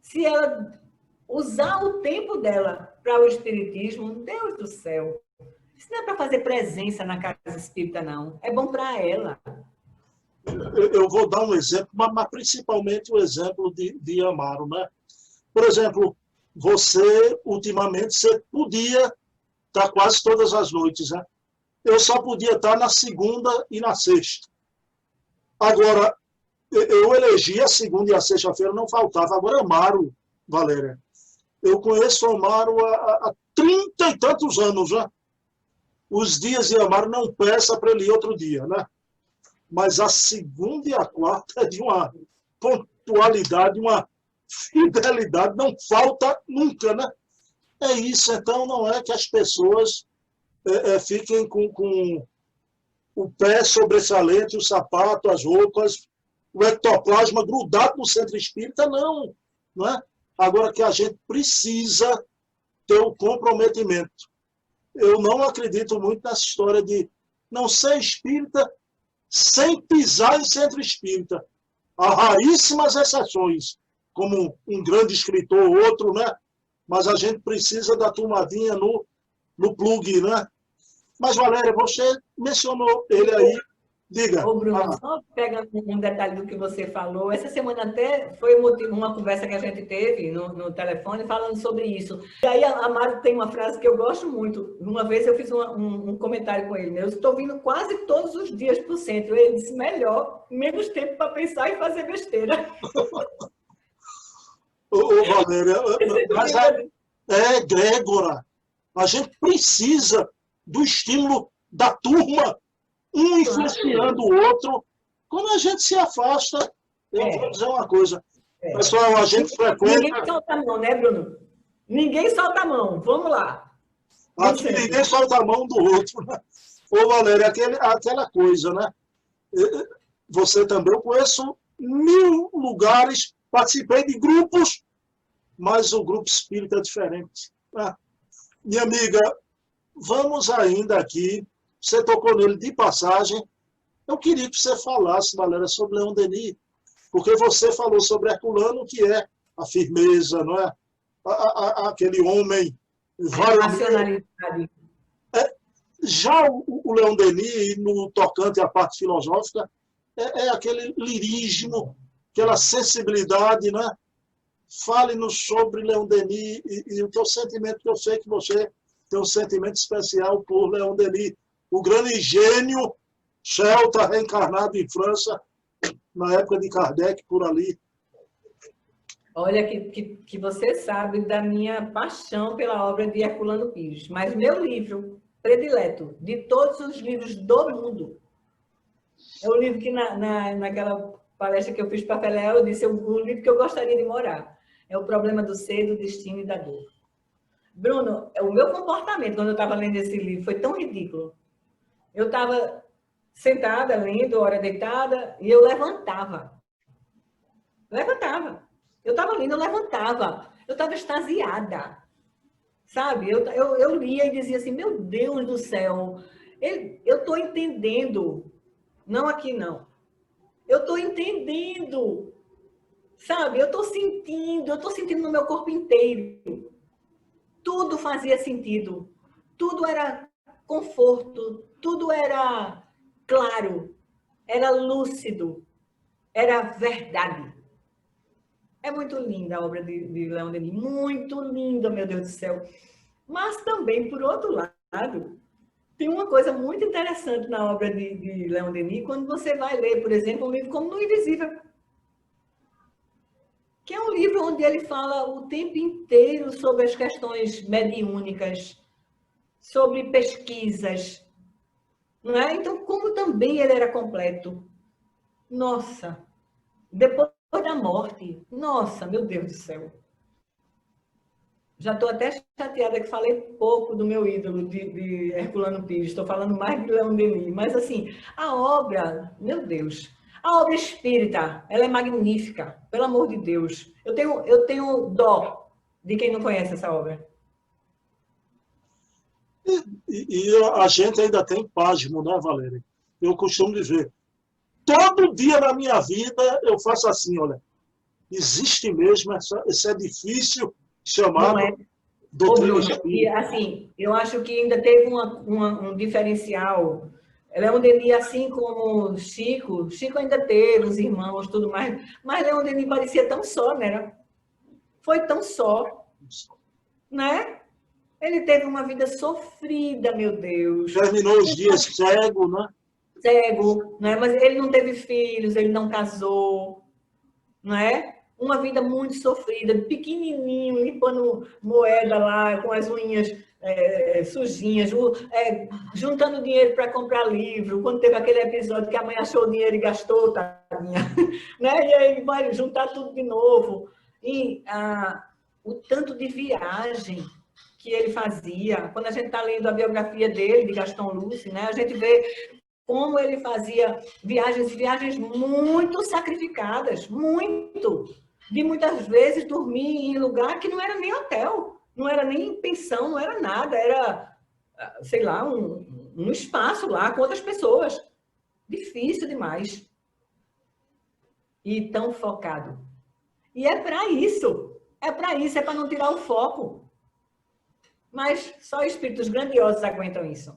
se ela usar o tempo dela para o espiritismo, Deus do céu, isso não é para fazer presença na casa espírita, não. É bom para ela. Eu vou dar um exemplo, mas principalmente o exemplo de Amaro, né? Por exemplo, você, ultimamente, você podia está quase todas as noites, né? Eu só podia estar na segunda e na sexta. Agora, eu elegi a segunda e a sexta-feira, não faltava. Agora, Amaro, Valéria, eu conheço o Amaro há 30 e tantos anos, né? Os dias de Amaro não peça para ele ir outro dia, né? Mas a segunda e a quarta é de uma pontualidade, uma fidelidade, não falta nunca, né? É isso, então não é que as pessoas fiquem com o pé sobressalente, o sapato, as roupas, o ectoplasma grudado no centro espírita, não. Não é? Agora que a gente precisa ter o comprometimento. Eu não acredito muito nessa história de não ser espírita sem pisar em centro espírita. Há raríssimas exceções, como um grande escritor, outro, né? Mas a gente precisa da turmadinha no plug, né? Mas, Valéria, você mencionou ele aí. Diga. Ô, Bruno, só pegando um detalhe do que você falou, essa semana até foi uma conversa que a gente teve no telefone falando sobre isso. E aí a Mário tem uma frase que eu gosto muito. Uma vez eu fiz um comentário com ele, né? Eu estou vindo quase todos os dias para o centro. Ele disse, melhor, menos tempo para pensar e fazer besteira. Ô, Valéria, mas Grégora, a gente precisa do estímulo da turma, um influenciando o outro. Quando a gente se afasta, eu vou dizer uma coisa. Pessoal, a gente frequenta... Ninguém solta a mão, né, Bruno? Ninguém solta a mão. Vamos lá. Aqui ninguém solta a mão do outro, né? Ô, Valéria, aquela coisa, né? Você também, eu conheço 1000 lugares, participei de grupos, mas o grupo espírita é diferente. Né? Minha amiga, vamos ainda aqui, você tocou nele de passagem, eu queria que você falasse, Valéria, sobre Leon Denis, porque você falou sobre Herculano, que é a firmeza, não é? Aquele homem... Racionalidade. Já o Leon Denis, no tocante à parte filosófica, é aquele lirismo, aquela sensibilidade, né? Fale-nos sobre Leon Denis e o teu sentimento, que eu sei que você tem um sentimento especial por Leon Denis, o grande gênio celta reencarnado em França, na época de Kardec, por ali. Olha, que você sabe da minha paixão pela obra de Herculano Pires, mas meu livro predileto, de todos os livros do mundo, é o livro que naquela palestra que eu fiz para a Pelé, eu disse, o livro que eu gostaria de morar. É o Problema do Ser, do Destino e da Dor. Bruno, o meu comportamento quando eu estava lendo esse livro foi tão ridículo. Eu estava sentada, lendo, hora deitada, e eu levantava. Eu estava lendo, eu levantava. Eu estava extasiada. Sabe? Eu lia e dizia assim, meu Deus do céu, eu estou entendendo. Não aqui, não. Eu estou entendendo. Sabe? Eu estou sentindo no meu corpo inteiro. Tudo fazia sentido. Tudo era conforto, tudo era claro, era lúcido, era verdade. É muito linda a obra de Leon Denis, muito linda, meu Deus do céu. Mas também, por outro lado, tem uma coisa muito interessante na obra de Leon Denis, quando você vai ler, por exemplo, um livro como No Invisível, que é um livro onde ele fala o tempo inteiro sobre as questões mediúnicas, sobre pesquisas, não é? Então, como também ele era completo. Nossa, depois da morte, nossa, meu Deus do céu. Já estou até chateada que falei pouco do meu ídolo de Herculano Pires, estou falando mais de Leon Denis, mas assim, a obra, meu Deus, a obra espírita, ela é magnífica, pelo amor de Deus. Eu tenho dó de quem não conhece essa obra. E a gente ainda tem pasmo, né, Valéria? Eu costumo dizer, todo dia na minha vida eu faço assim, olha, existe mesmo esse edifício chamado doutrina espírita. Assim, eu acho que ainda teve um diferencial. Leon Denis, assim como Chico ainda teve os irmãos, tudo mais, mas Leon Denis parecia tão só, né? Foi tão só, né? Ele teve uma vida sofrida, meu Deus. Terminou os dias cego, né? Cego, né? Mas ele não teve filhos, ele não casou, não é? Uma vida muito sofrida, pequenininho, limpando moeda lá, com as unhas sujinhas, juntando dinheiro para comprar livro, quando teve aquele episódio que a mãe achou o dinheiro e gastou, tadinha, né? E aí vai juntar tudo de novo. E o tanto de viagem que ele fazia, quando a gente está lendo a biografia dele, de Gaston Luce, né? A gente vê como ele fazia viagens muito sacrificadas, muito. De muitas vezes dormir em lugar que não era nem hotel, não era nem pensão, não era nada, era, sei lá, um espaço lá com outras pessoas. Difícil demais. E tão focado. E é para isso, é para não tirar o foco. Mas só espíritos grandiosos aguentam isso.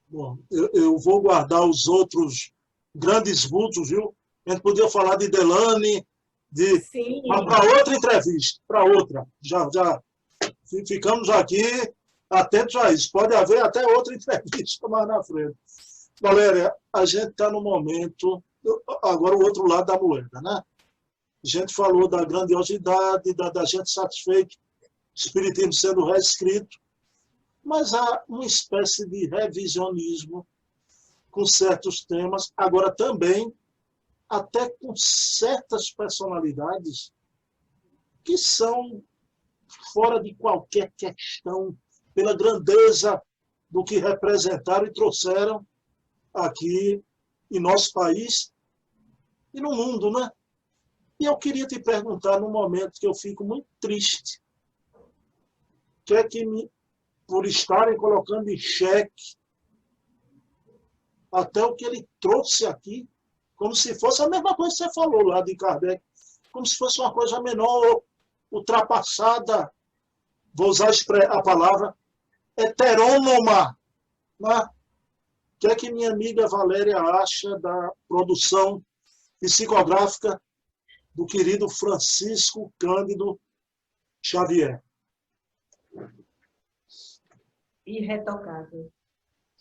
Bom, eu vou guardar os outros grandes vultos, viu? A gente podia falar de Delane, mas para outra entrevista, para outra. Já ficamos aqui atentos a isso. Pode haver até outra entrevista mais na frente. Valéria, a gente está no momento, agora o outro lado da moeda, né? A gente falou da grandiosidade, da gente satisfeito, o espiritismo sendo reescrito, mas há uma espécie de revisionismo com certos temas, agora também até com certas personalidades que são fora de qualquer questão, pela grandeza do que representaram e trouxeram aqui em nosso país e no mundo, né? E eu queria te perguntar, num momento que eu fico muito triste, que é que por estarem colocando em xeque até o que ele trouxe aqui, como se fosse a mesma coisa que você falou lá de Kardec, como se fosse uma coisa menor, ultrapassada, vou usar a palavra, heterônoma. Né? O que é que minha amiga Valéria acha da produção psicográfica do querido Francisco Cândido Xavier? Irretocável,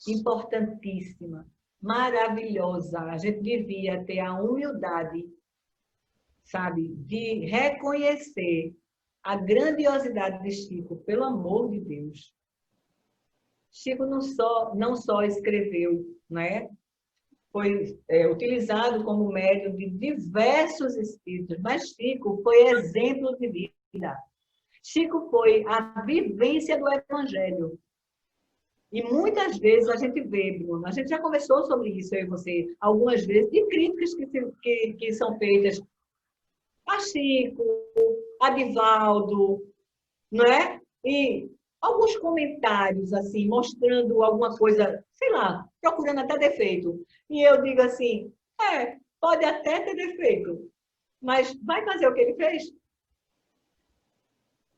importantíssima, maravilhosa. A gente devia ter a humildade, sabe, de reconhecer a grandiosidade de Chico, pelo amor de Deus. Chico não só escreveu, né? Foi utilizado como médium de diversos espíritos, mas Chico foi exemplo de vida. Chico foi a vivência do Evangelho. E muitas vezes a gente vê, Bruno, a gente já conversou sobre isso, eu e você, algumas vezes, de críticas que são feitas a Chico, a Divaldo, não é? E alguns comentários, assim, mostrando alguma coisa, sei lá, procurando até defeito. E eu digo assim, pode até ter defeito, mas vai fazer o que ele fez?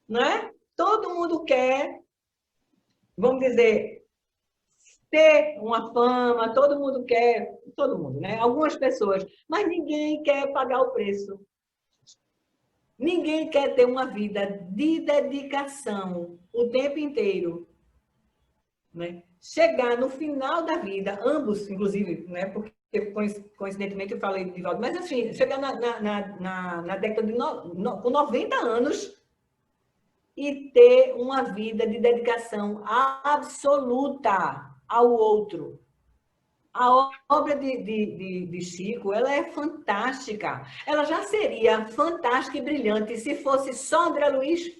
Não é? Todo mundo quer, vamos dizer, ter uma fama, todo mundo quer, todo mundo, né? Algumas pessoas, mas ninguém quer pagar o preço. Ninguém quer ter uma vida de dedicação o tempo inteiro, né? Chegar no final da vida, ambos, inclusive, né? Porque coincidentemente eu falei de Divaldo, mas assim, chegar na década com 90 anos e ter uma vida de dedicação absoluta ao outro. A obra de Chico, ela é fantástica. Ela já seria fantástica e brilhante se fosse só André Luiz.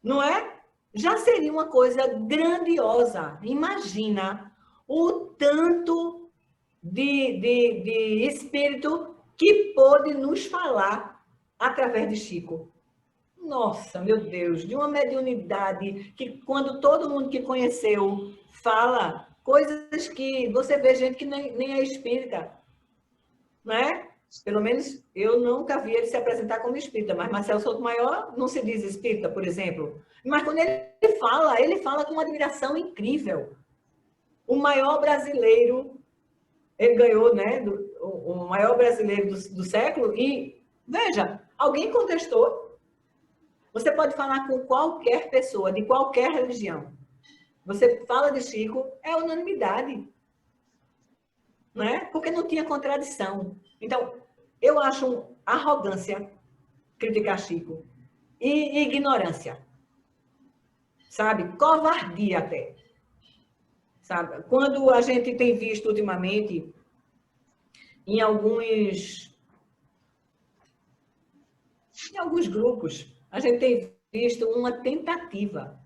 Não é? Já seria uma coisa grandiosa. Imagina o tanto de espírito que pôde nos falar através de Chico. Nossa, meu Deus, de uma mediunidade que quando todo mundo que conheceu fala coisas que você vê gente que nem é espírita, não é? Pelo menos eu nunca vi ele se apresentar como espírita, mas Marcelo Sotomayor não se diz espírita, por exemplo. Mas quando ele fala com uma admiração incrível. O maior brasileiro, ele ganhou, né, o maior brasileiro do século, e, veja, alguém contestou. Você pode falar com qualquer pessoa, de qualquer religião. Você fala de Chico, é unanimidade. Não é? Porque não tinha contradição. Então, eu acho arrogância criticar Chico. E ignorância. Sabe? Covardia até. Sabe? Quando a gente tem visto ultimamente, em alguns grupos, a gente tem visto uma tentativa,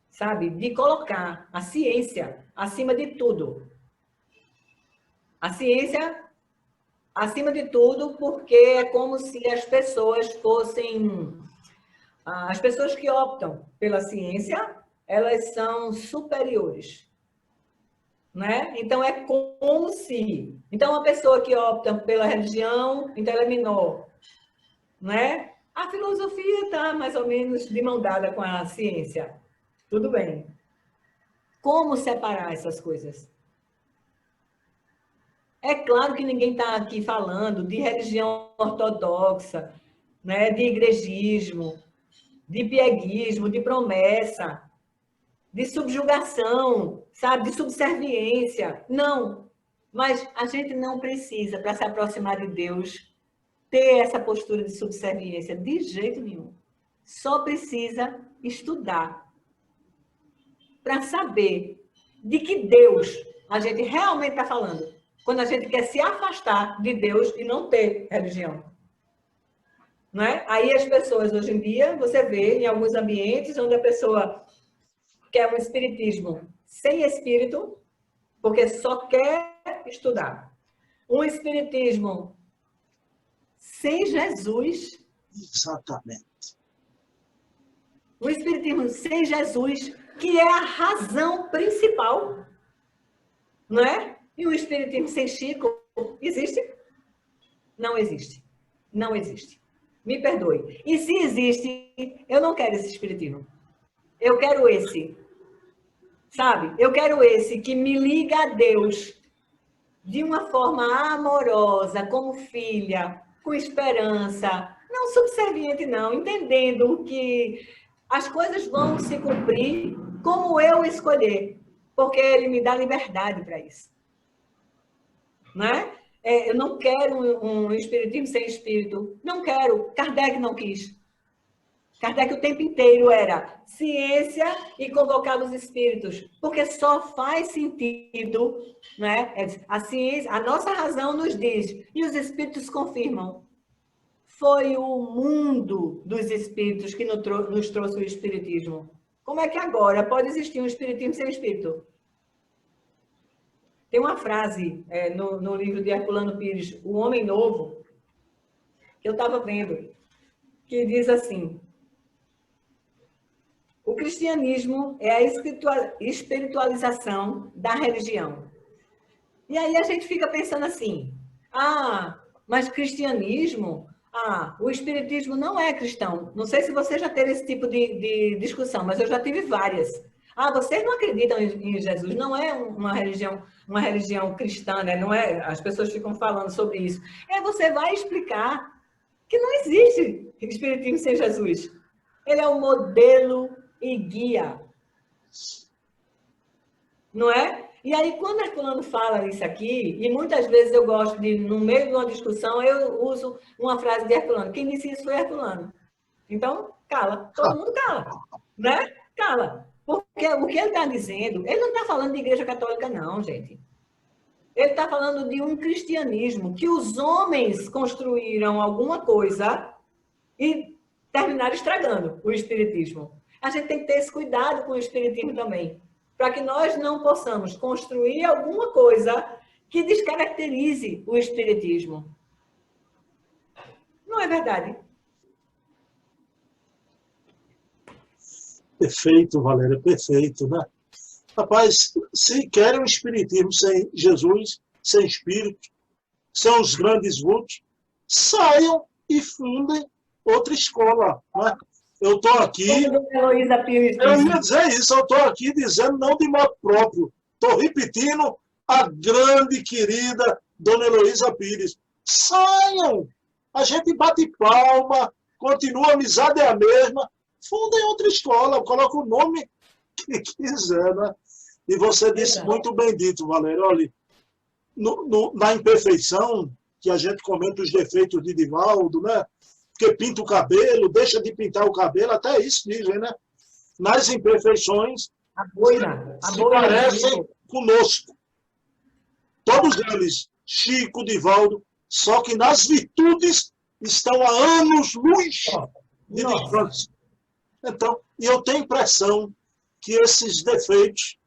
sabe, de colocar a ciência acima de tudo. A ciência acima de tudo, porque é como se as pessoas fossem... As pessoas que optam pela ciência, elas são superiores. Né? Então, é como se... Então, uma pessoa que opta pela religião, então ela é menor. Né? A filosofia está mais ou menos de mão dada com a ciência. Tudo bem. Como separar essas coisas? É claro que ninguém está aqui falando de religião ortodoxa, né? De igrejismo, de pieguismo, de promessa, de subjugação, sabe? De subserviência. Não. Mas a gente não precisa, para se aproximar de Deus, ter essa postura de subserviência de jeito nenhum. Só precisa estudar para saber de que Deus a gente realmente está falando. Quando a gente quer se afastar de Deus e não ter religião. Não é? Aí as pessoas, hoje em dia, você vê em alguns ambientes onde a pessoa quer um espiritismo sem espírito, porque só quer estudar. Um espiritismo sem Jesus. Exatamente. Um espiritismo sem Jesus, que é a razão principal. Não é? E o espiritismo sem Chico, existe? Não existe. Não existe. Me perdoe. E se existe, eu não quero esse espiritismo. Eu quero esse. Sabe? Eu quero esse que me liga a Deus de uma forma amorosa, como filha, com esperança, não subserviente não, entendendo que as coisas vão se cumprir como eu escolher, porque ele me dá liberdade para isso. Né? Eu não quero um espiritismo sem espírito. Não quero. Kardec não quis. Kardec o tempo inteiro era ciência e convocava os espíritos, porque só faz sentido, né? A ciência, a nossa razão nos diz, e os espíritos confirmam. Foi o mundo dos espíritos que nos trouxe o espiritismo. Como é que agora pode existir um espiritismo sem espírito? Tem uma frase no livro de Herculano Pires, O Homem Novo, que eu estava vendo, que diz assim: o cristianismo é a espiritualização da religião. E aí a gente fica pensando assim, mas cristianismo, o espiritismo não é cristão. Não sei se você já teve esse tipo de discussão, mas eu já tive várias. Vocês não acreditam em Jesus, não é uma religião cristã, né? Não é, as pessoas ficam falando sobre isso. Você vai explicar que não existe espiritismo sem Jesus. Ele é um modelo e guia. Não é? E aí, quando Herculano fala isso aqui, e muitas vezes eu gosto de, no meio de uma discussão, eu uso uma frase de Herculano. Quem disse isso foi Herculano. Então, cala. Todo mundo cala. Né? Cala. Porque o que ele está dizendo, ele não está falando de igreja católica, não, gente. Ele está falando de um cristianismo que os homens construíram alguma coisa e terminaram estragando o espiritismo. A gente tem que ter esse cuidado com o espiritismo também, para que nós não possamos construir alguma coisa que descaracterize o espiritismo. Não é verdade? Perfeito, Valéria, perfeito, né? Rapaz, se querem um espiritismo sem Jesus, sem espírito, sem os grandes vultos, saiam e fundem outra escola, né? Eu estou aqui... Eu ia dizer isso, eu estou aqui dizendo não de modo próprio. Estou repetindo a grande querida Dona Heloísa Pires. Saiam! A gente bate palma, continua, a amizade é a mesma, fundem outra escola, coloca o nome que quiser, né? E você disse muito bem dito, Valéria, olha, na imperfeição, que a gente comenta os defeitos de Divaldo, né? Porque pinta o cabelo, deixa de pintar o cabelo, até isso dizem, né? Nas imperfeições, se parecem conosco. Todos eles, Chico, Divaldo, só que nas virtudes estão há anos-luz de distância. Então, e eu tenho a impressão que esses defeitos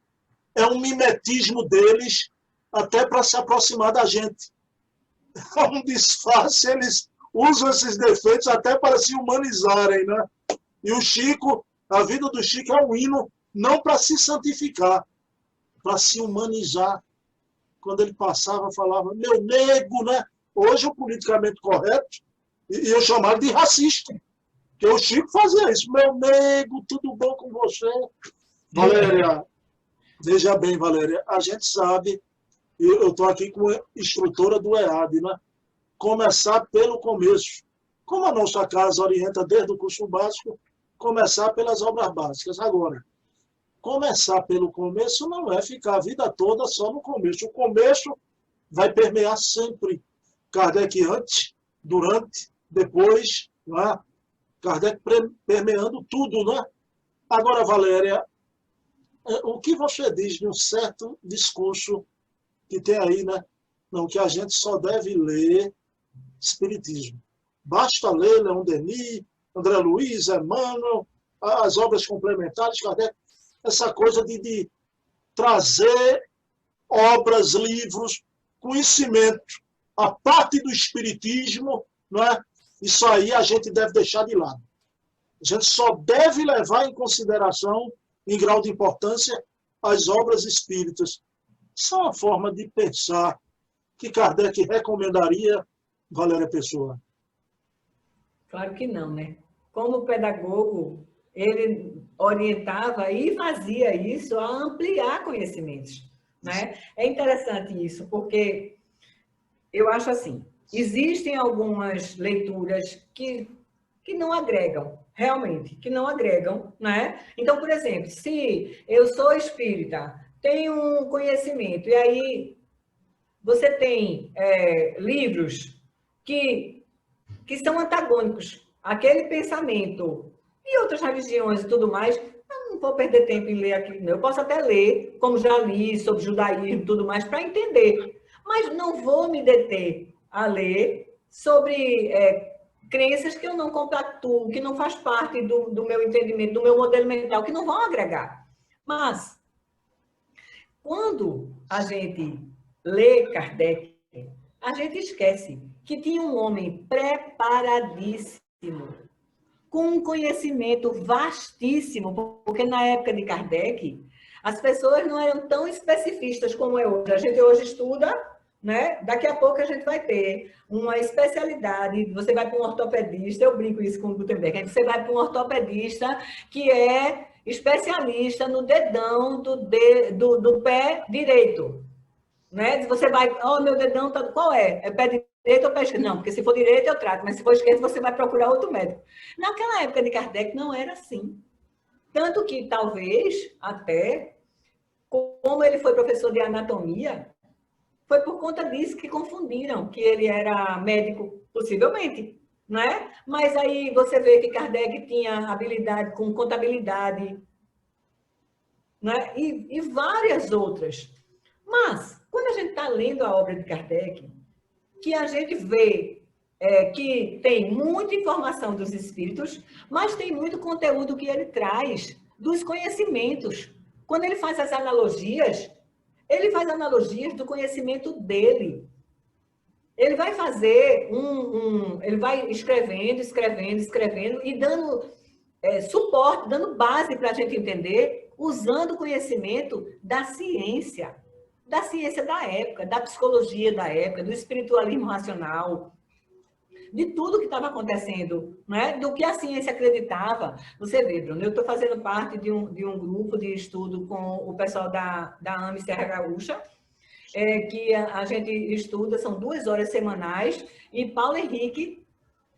é um mimetismo deles até para se aproximar da gente. É um disfarce, eles usam esses defeitos até para se humanizarem, né? E o Chico, a vida do Chico é um hino não para se santificar, para se humanizar. Quando ele passava, falava, meu nego, né? Hoje o politicamente correto, e eu chamava de racista. Porque o Chico fazia isso. Meu nego, tudo bom com você? Valéria, veja bem, Valéria, a gente sabe, eu estou aqui com a instrutora do EAD, né? Começar pelo começo. Como a nossa casa orienta desde o curso básico, começar pelas obras básicas. Agora, começar pelo começo não é ficar a vida toda só no começo. O começo vai permear sempre. Kardec antes, durante, depois, né? Kardec permeando tudo, né? Agora, Valéria, o que você diz de um certo discurso que tem aí, né? Não, que a gente só deve ler Espiritismo. Basta ler Leon Denis, André Luiz, Emmanuel, as obras complementares, Kardec, essa coisa de trazer obras, livros, conhecimento, a parte do Espiritismo, não é? Isso aí a gente deve deixar de lado. A gente só deve levar em consideração, em grau de importância, as obras espíritas. Isso é uma forma de pensar que Kardec recomendaria, Valéria Pessoa. Claro que não, né? Como pedagogo, ele orientava e fazia isso a ampliar conhecimentos, né? É interessante isso, porque eu acho assim, existem algumas leituras que não agregam, realmente, que não agregam, né? Então, por exemplo, se eu sou espírita, tenho um conhecimento, e aí você tem livros que são antagônicos àquele pensamento e outras religiões e tudo mais, eu não vou perder tempo em ler aquilo, não. Eu posso até ler, como já li, sobre judaísmo e tudo mais, para entender, mas não vou me deter a ler sobre crenças que eu não compactuo, que não faz parte do meu entendimento, do meu modelo mental, que não vão agregar. Mas, quando a gente lê Kardec, a gente esquece que tinha um homem preparadíssimo, com um conhecimento vastíssimo, porque na época de Kardec, as pessoas não eram tão especificistas como é hoje. A gente hoje estuda, né? Daqui a pouco a gente vai ter uma especialidade, você vai para um ortopedista, eu brinco isso com o Gutenberg, você vai para um ortopedista que é especialista no dedão do pé direito. Né? Você vai, meu dedão, tá, qual é? É pé direito ou pé esquerdo? Não, porque se for direito eu trato, mas se for esquerdo você vai procurar outro médico. Naquela época de Kardec não era assim. Tanto que talvez até, como ele foi professor de anatomia, foi por conta disso que confundiram que ele era médico, possivelmente, né? Mas aí você vê que Kardec tinha habilidade com contabilidade, né? E várias outras. Mas, quando a gente está lendo a obra de Kardec, que a gente vê que tem muita informação dos espíritos, mas tem muito conteúdo que ele traz dos conhecimentos. Quando ele faz as analogias, ele faz analogias do conhecimento dele. Ele vai fazer ele vai escrevendo e dando suporte, dando base para a gente entender, usando o conhecimento da ciência da época, da psicologia da época, do espiritualismo racional, de tudo que estava acontecendo, né? Do que a ciência acreditava. Você vê, Bruno, eu estou fazendo parte de um grupo de estudo com o pessoal da AME Serra Gaúcha, que a gente estuda, são 2 horas semanais, e Paulo Henrique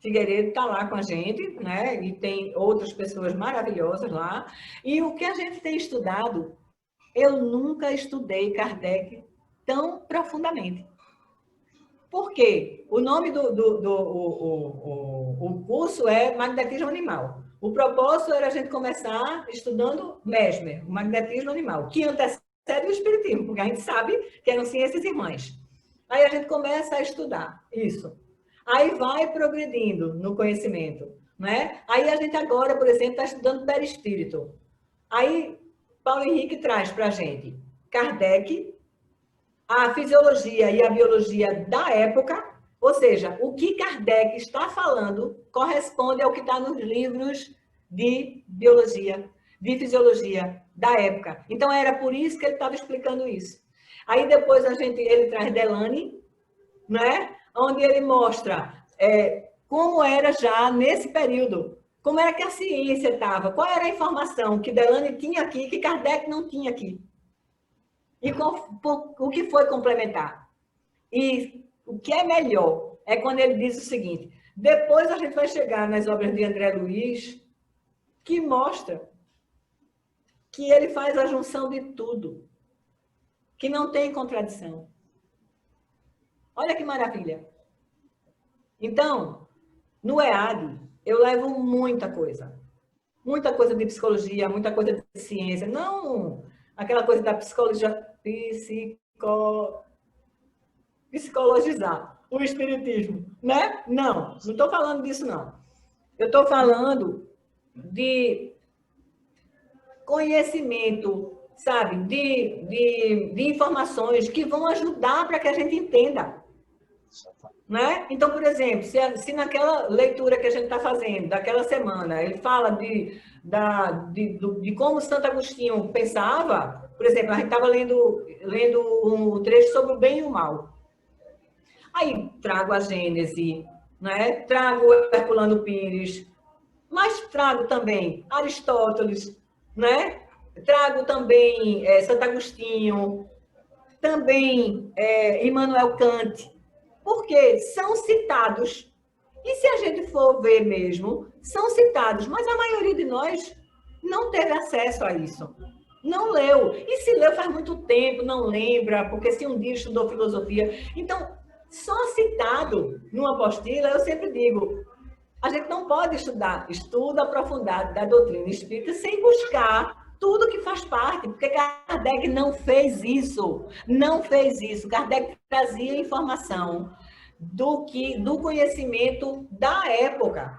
Figueiredo está lá com a gente, né? E tem outras pessoas maravilhosas lá. E o que a gente tem estudado, eu nunca estudei Kardec tão profundamente. Por quê? O nome do curso é Magnetismo Animal. O propósito era a gente começar estudando Mesmer, o magnetismo animal, que antecede o espiritismo, porque a gente sabe que eram ciências irmãs. Aí a gente começa a estudar isso. Aí vai progredindo no conhecimento, né? Aí a gente agora, por exemplo, está estudando perispírito. Aí Paulo Henrique traz para a gente Kardec, a fisiologia e a biologia da época, ou seja, o que Kardec está falando corresponde ao que está nos livros de biologia, de fisiologia da época. Então, era por isso que ele estava explicando isso. Aí, depois, ele traz Delany, né? Onde ele mostra como era já nesse período, como era que a ciência estava, qual era a informação que Delany tinha aqui, que Kardec não tinha aqui. E o que foi complementar? E o que é melhor é quando ele diz o seguinte: depois a gente vai chegar nas obras de André Luiz, que mostra que ele faz a junção de tudo, que não tem contradição. Olha que maravilha. Então, no EAD, eu levo muita coisa de psicologia, muita coisa de ciência, não aquela coisa da psicologia, psicologizar o espiritismo, né? Não estou falando disso, não. Eu estou falando de conhecimento, sabe? De informações que vão ajudar para que a gente entenda. Né? Então, por exemplo, se naquela leitura que a gente está fazendo, daquela semana, ele fala de como Santo Agostinho pensava, por exemplo, a gente estava lendo um trecho sobre o bem e o mal. Aí trago a Gênese, né? Trago o Herculano Pires, mas trago também Aristóteles, né? Trago também Santo Agostinho, também Immanuel Kant, porque são citados. E se a gente for ver mesmo, são citados, mas a maioria de nós não teve acesso a isso. Não leu. E se leu faz muito tempo, não lembra, porque se um dia estudou filosofia. Então, só citado numa apostila, eu sempre digo, a gente não pode estudar estudo aprofundado da doutrina espírita sem buscar tudo que faz parte, porque Kardec não fez isso. Não fez isso. Kardec trazia informação do conhecimento da época.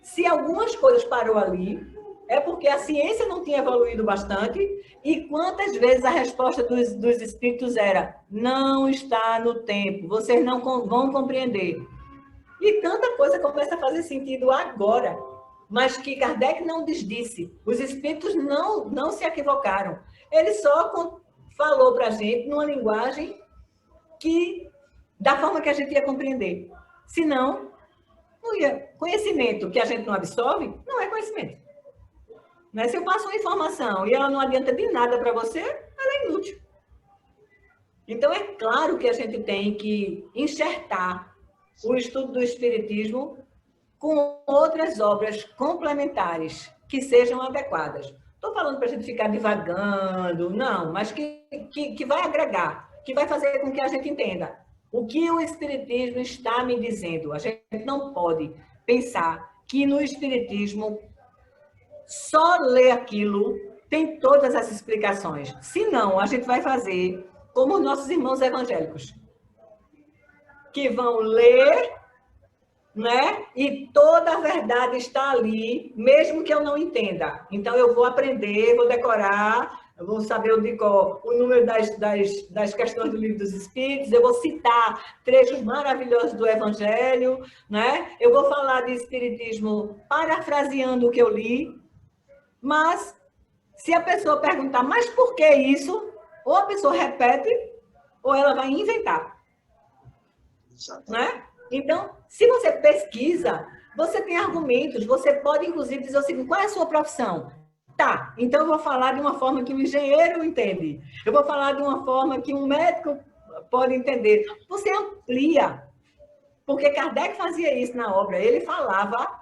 Se algumas coisas parou ali, é porque a ciência não tinha evoluído bastante, e quantas vezes a resposta dos espíritos era: não está no tempo, vocês não vão compreender. E tanta coisa começa a fazer sentido agora, mas que Kardec não desdisse. Os espíritos não se equivocaram. Ele só falou para a gente numa linguagem da forma que a gente ia compreender. Senão, não ia. Conhecimento que a gente não absorve, não é conhecimento. Né? Se eu passo uma informação e ela não adianta de nada para você, ela é inútil. Então, é claro que a gente tem que enxertar o estudo do Espiritismo com outras obras complementares que sejam adequadas. Estou falando para a gente ficar divagando, não, mas que vai agregar, que vai fazer com que a gente entenda o que o Espiritismo está me dizendo. A gente não pode pensar que no Espiritismo só ler aquilo tem todas as explicações. Senão, a gente vai fazer como os nossos irmãos evangélicos, que vão ler, né? E toda a verdade está ali, mesmo que eu não entenda. Então, eu vou aprender, vou decorar, eu vou saber o número das questões do Livro dos Espíritos, eu vou citar trechos maravilhosos do Evangelho, né? Eu vou falar de Espiritismo parafraseando o que eu li, mas se a pessoa perguntar, mas por que isso? Ou a pessoa repete, ou ela vai inventar. Né? Então, se você pesquisa, você tem argumentos, você pode, inclusive, dizer o seguinte: qual é a sua profissão? Tá, então eu vou falar de uma forma que um engenheiro entende. Eu vou falar de uma forma que um médico pode entender. Você amplia. Porque Kardec fazia isso na obra. Ele falava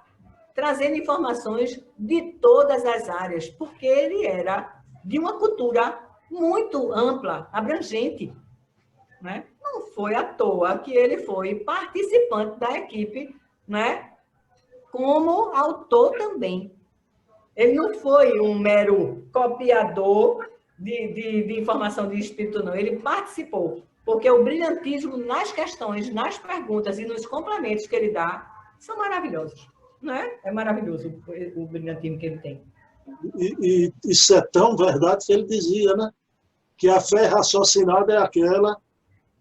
trazendo informações de todas as áreas, porque ele era de uma cultura muito ampla, abrangente. Né? Não foi à toa que ele foi participante da equipe, né? Como autor também. Ele não foi um mero copiador de informação de espírito, não. Ele participou, porque o brilhantismo nas questões, nas perguntas e nos complementos que ele dá são maravilhosos. Né? É maravilhoso o brilhantismo que ele tem. E isso é tão verdade que ele dizia, né? Que a fé raciocinada é aquela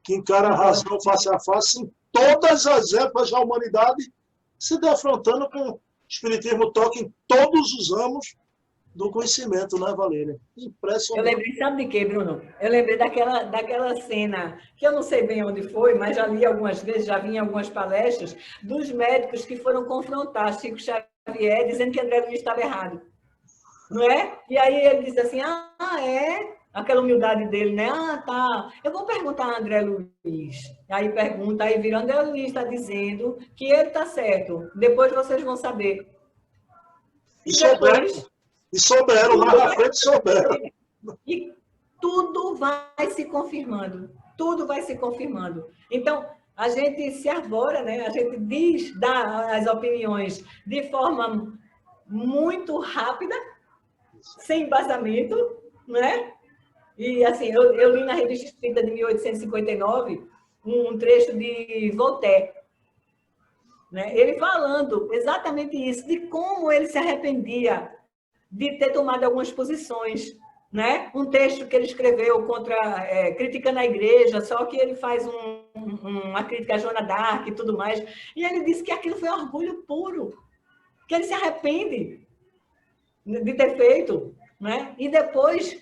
que encara a razão face a face em todas as épocas da humanidade, se defrontando com o Espiritismo toca em todos os ramos do conhecimento, né, Valéria? Impressionante. Eu lembrei, sabe de quê, Bruno? Eu lembrei daquela cena, que eu não sei bem onde foi, mas já li algumas vezes, já vi em algumas palestras, dos médicos que foram confrontar Chico Xavier, dizendo que André Luiz estava errado. Não é? E aí ele diz assim, é? Aquela humildade dele, né? Tá. Eu vou perguntar a André Luiz. Aí pergunta, aí vira, André Luiz está dizendo que ele está certo. Depois vocês vão saber. E depois... E souberam, mais à frente souberam. E tudo vai se confirmando. Tudo vai se confirmando. Então, a gente se arvora, né? A gente dá as opiniões de forma muito rápida, sem embasamento, né? E, assim, eu li na Revista Espírita de 1859 um trecho de Voltaire, né? Ele falando exatamente isso, de como ele se arrependia de ter tomado algumas posições, né? Um texto que ele escreveu criticando a igreja, só que ele faz uma crítica a Joana d'Arc e tudo mais, e ele disse que aquilo foi orgulho puro, que ele se arrepende de ter feito, né? E depois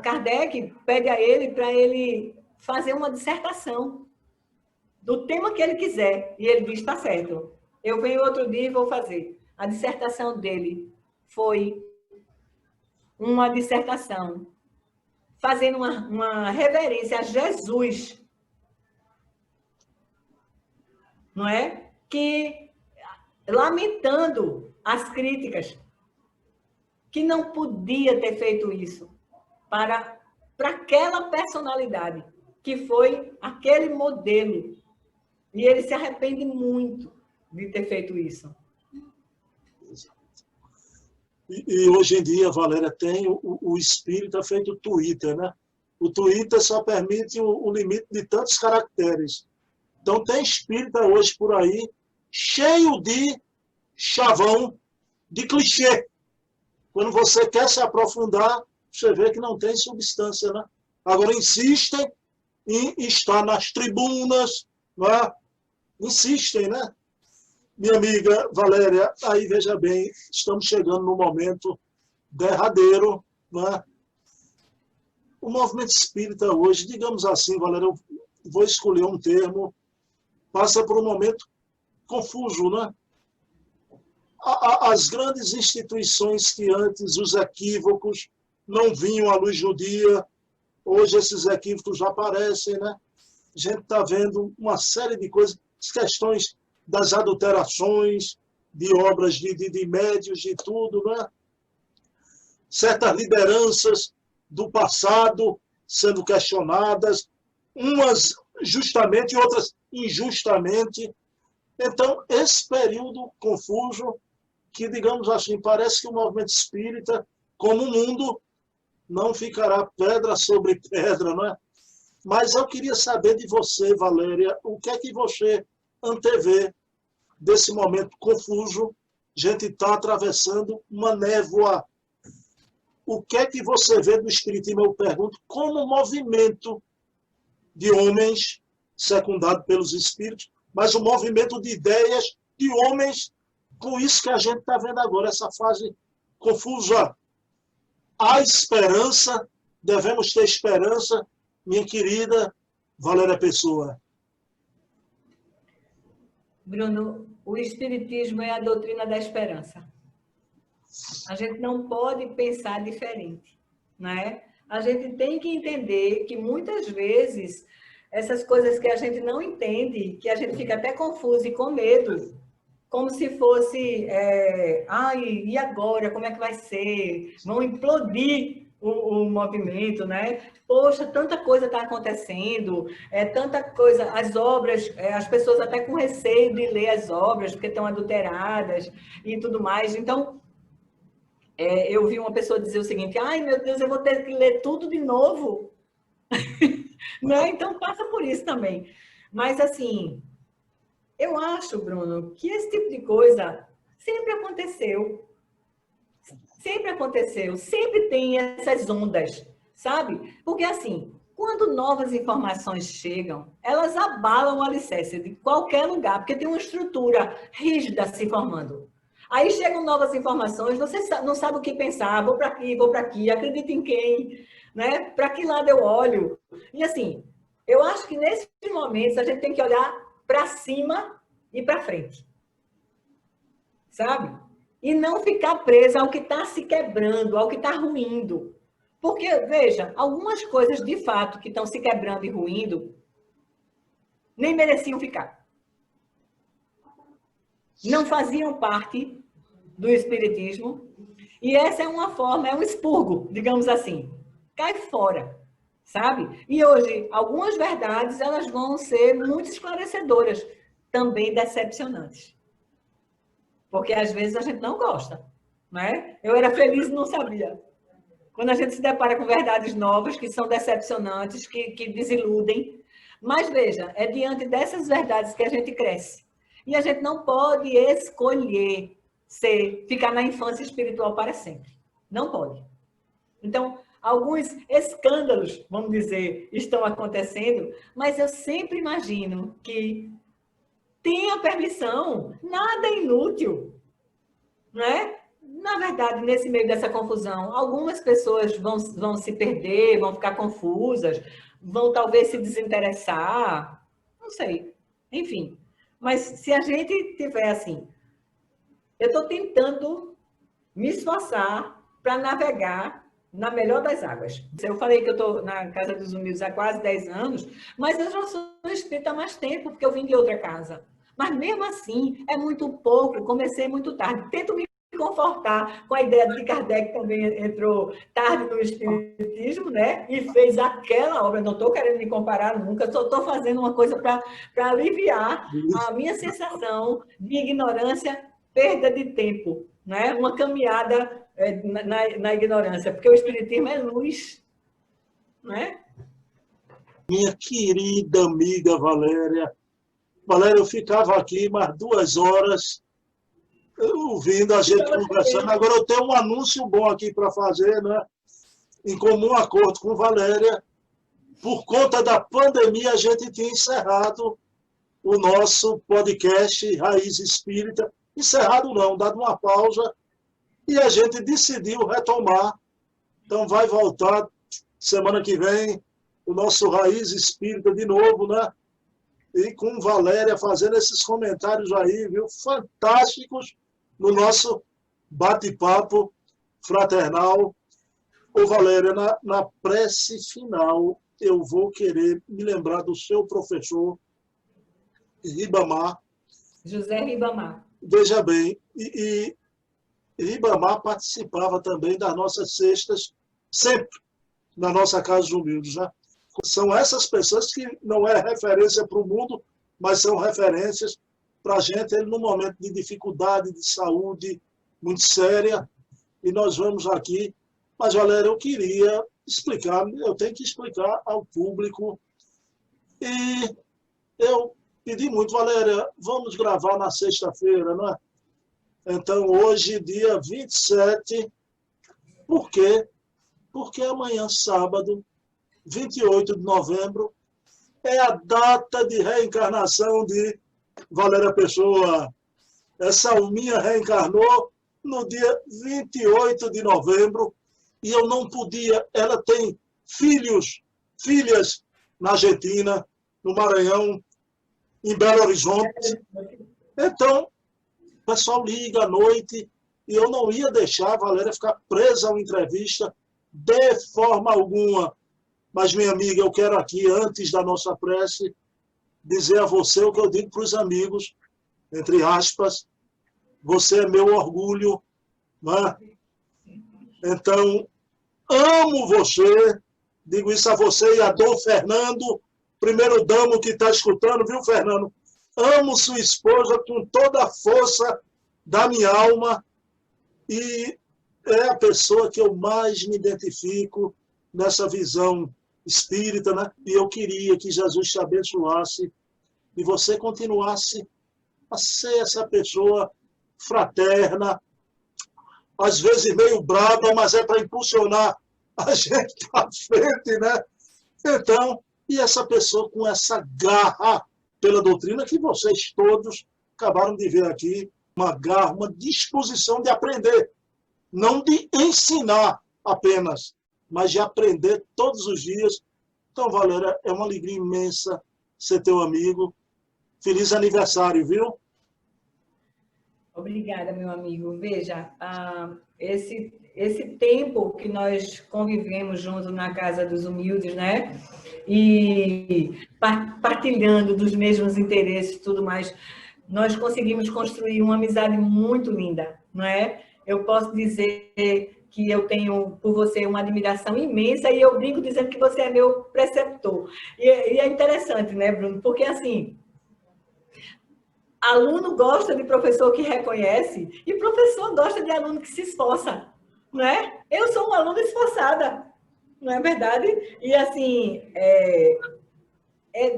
Kardec pede a ele para ele fazer uma dissertação do tema que ele quiser, e ele diz, está certo, eu venho outro dia e vou fazer. A dissertação dele foi uma dissertação fazendo uma reverência a Jesus, não é? Que lamentando as críticas, que não podia ter feito isso para aquela personalidade, que foi aquele modelo. E ele se arrepende muito de ter feito isso. E hoje em dia, Valéria, tem o espírita feito Twitter, né? O Twitter só permite o limite de tantos caracteres. Então, tem espírita hoje por aí cheio de chavão, de clichê. Quando você quer se aprofundar, você vê que não tem substância, né? Agora, insistem em estar nas tribunas, né? Insistem, né? Minha amiga Valéria, aí veja bem, estamos chegando no momento derradeiro, né? O movimento espírita hoje, digamos assim, Valéria, eu vou escolher um termo, passa por um momento confuso, né? As grandes instituições que antes os equívocos não vinham à luz do dia, hoje esses equívocos já aparecem, né? A gente está vendo uma série de coisas, questões das adulterações, de obras de médios, de tudo, né? Certas lideranças do passado sendo questionadas, umas justamente, outras injustamente. Então, esse período confuso, que, digamos assim, parece que o movimento espírita, como o mundo, não ficará pedra sobre pedra, não é? Mas eu queria saber de você, Valéria, o que é que você antevê desse momento confuso? A gente está atravessando uma névoa. O que é que você vê do espiritismo? Eu pergunto, como movimento de homens, secundado pelos espíritos, mas um movimento de ideias de homens, com isso que a gente está vendo agora, essa fase confusa. Há esperança, devemos ter esperança, minha querida Valéria Pessoa. Bruno, o espiritismo é a doutrina da esperança. A gente não pode pensar diferente, né? A gente tem que entender que muitas vezes essas coisas que a gente não entende, que a gente fica até confuso e com medo, como se fosse, ai, e agora, como é que vai ser? Vão implodir o movimento, né? Poxa, tanta coisa está acontecendo, tanta coisa, as obras, as pessoas até com receio de ler as obras, porque estão adulteradas e tudo mais. Então, eu vi uma pessoa dizer o seguinte, ai, meu Deus, eu vou ter que ler tudo de novo. Né? Então, passa por isso também. Mas, assim, eu acho, Bruno, que esse tipo de coisa sempre aconteceu. Sempre aconteceu. Sempre tem essas ondas, sabe? Porque, assim, quando novas informações chegam, elas abalam o alicerce de qualquer lugar, porque tem uma estrutura rígida se formando. Aí chegam novas informações, você não sabe o que pensar, vou para aqui, acredito em quem, né? Para que lado eu olho? E assim, eu acho que nesses momentos a gente tem que olhar para cima e para frente, sabe? E não ficar presa ao que está se quebrando, ao que está ruindo. Porque, veja, algumas coisas de fato que estão se quebrando e ruindo nem mereciam ficar. Não faziam parte do espiritismo. E essa é uma forma, é um expurgo, digamos assim. Cai fora, sabe? E hoje, algumas verdades, elas vão ser muito esclarecedoras, também decepcionantes. Porque às vezes a gente não gosta, né? Eu era feliz e não sabia. Quando a gente se depara com verdades novas, que são decepcionantes, que desiludem. Mas veja, é diante dessas verdades que a gente cresce. E a gente não pode escolher ficar na infância espiritual para sempre. Não pode. Então, alguns escândalos, vamos dizer, estão acontecendo, mas eu sempre imagino que tenha permissão, nada é inútil, né? Na verdade, nesse meio dessa confusão, algumas pessoas vão se perder, vão ficar confusas, vão talvez se desinteressar, não sei. Enfim, mas se a gente tiver assim, eu estou tentando me esforçar para navegar na melhor das águas. Eu falei que eu estou na Casa dos Humildes há quase 10 anos, mas eu já sou espírita há mais tempo, porque eu vim de outra casa. Mas mesmo assim, é muito pouco, comecei muito tarde. Tento me confortar com a ideia de que Kardec também entrou tarde no espiritismo, né? E fez aquela obra. Não estou querendo me comparar nunca, só estou fazendo uma coisa para aliviar a minha sensação de ignorância, perda de tempo, né? Uma caminhada na ignorância, porque o espiritismo é luz, né? Minha querida amiga Valéria. Valéria, eu ficava aqui mais 2 horas ouvindo a gente conversando. Agora eu tenho um anúncio bom aqui para fazer, né? Em comum acordo com Valéria. Por conta da pandemia, a gente tinha encerrado o nosso podcast Raiz Espírita. Encerrado não, dado uma pausa. E a gente decidiu retomar. Então vai voltar semana que vem o nosso Raiz Espírita de novo, né? E com Valéria fazendo esses comentários aí, viu? Fantásticos no nosso bate-papo fraternal. Ô Valéria, na prece final, eu vou querer me lembrar do seu professor, Ribamar. José Ribamar. Veja bem, e Ribamar participava também das nossas cestas, sempre na nossa Casa dos Humildes, né? São essas pessoas que não é referência para o mundo, mas são referências para a gente, ele num momento de dificuldade de saúde muito séria, e nós vamos aqui. Mas, Valéria, eu queria explicar, eu tenho que explicar ao público, e eu pedi muito, Valéria, vamos gravar na sexta-feira, não é? Então, hoje, dia 27, por quê? Porque amanhã, sábado, 28 de novembro, é a data de reencarnação de Valéria Pessoa. Essa alminha reencarnou no dia 28 de novembro e eu não podia. Ela tem filhas na Argentina, no Maranhão, em Belo Horizonte. Então, o pessoal liga à noite e eu não ia deixar a Valéria ficar presa a uma entrevista de forma alguma. Mas, minha amiga, eu quero aqui, antes da nossa prece, dizer a você o que eu digo para os amigos, entre aspas, você é meu orgulho, né? Então, amo você, digo isso a você e a Dom Fernando, primeiro damo que está escutando, viu, Fernando? Amo sua esposa com toda a força da minha alma e é a pessoa que eu mais me identifico nessa visão espírita, né? E eu queria que Jesus te abençoasse e você continuasse a ser essa pessoa fraterna, às vezes meio brava, mas é para impulsionar a gente para frente, né? Então, e essa pessoa com essa garra pela doutrina que vocês todos acabaram de ver aqui, uma garra, uma disposição de aprender, não de ensinar apenas, mas de aprender todos os dias. Então, Valéria, é uma alegria imensa ser teu amigo. Feliz aniversário, viu? Obrigada, meu amigo. Veja, esse tempo que nós convivemos juntos na Casa dos Humildes, né? E partilhando dos mesmos interesses e tudo mais, nós conseguimos construir uma amizade muito linda, não é? Eu posso dizer que eu tenho por você uma admiração imensa e eu brinco dizendo que você é meu preceptor. E é interessante, né, Bruno? Porque, assim, aluno gosta de professor que reconhece e professor gosta de aluno que se esforça, não é? Eu sou uma aluna esforçada, não é verdade? E, assim,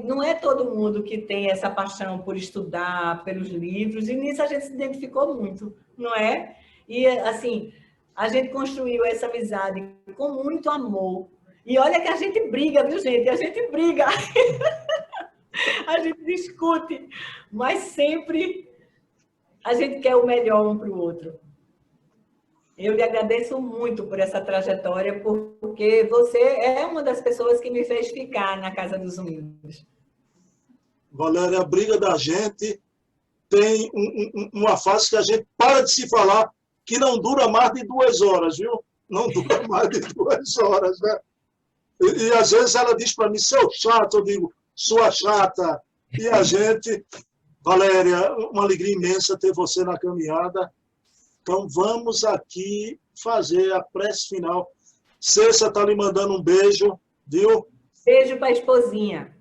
não é todo mundo que tem essa paixão por estudar, pelos livros, e nisso a gente se identificou muito, não é? E, assim, a gente construiu essa amizade com muito amor. E olha que a gente briga, viu, gente? A gente briga. A gente discute, mas sempre a gente quer o melhor um para o outro. Eu lhe agradeço muito por essa trajetória, porque você é uma das pessoas que me fez ficar na Casa dos Humildes. Valéria, a briga da gente tem uma fase que a gente para de se falar, que não dura mais de 2 horas, viu? Não dura mais de 2 horas, né? E às vezes ela diz para mim, seu chato, eu digo, sua chata. E a gente, Valéria, uma alegria imensa ter você na caminhada. Então vamos aqui fazer a prece final. Cessa está lhe mandando um beijo, viu? Beijo para a esposinha.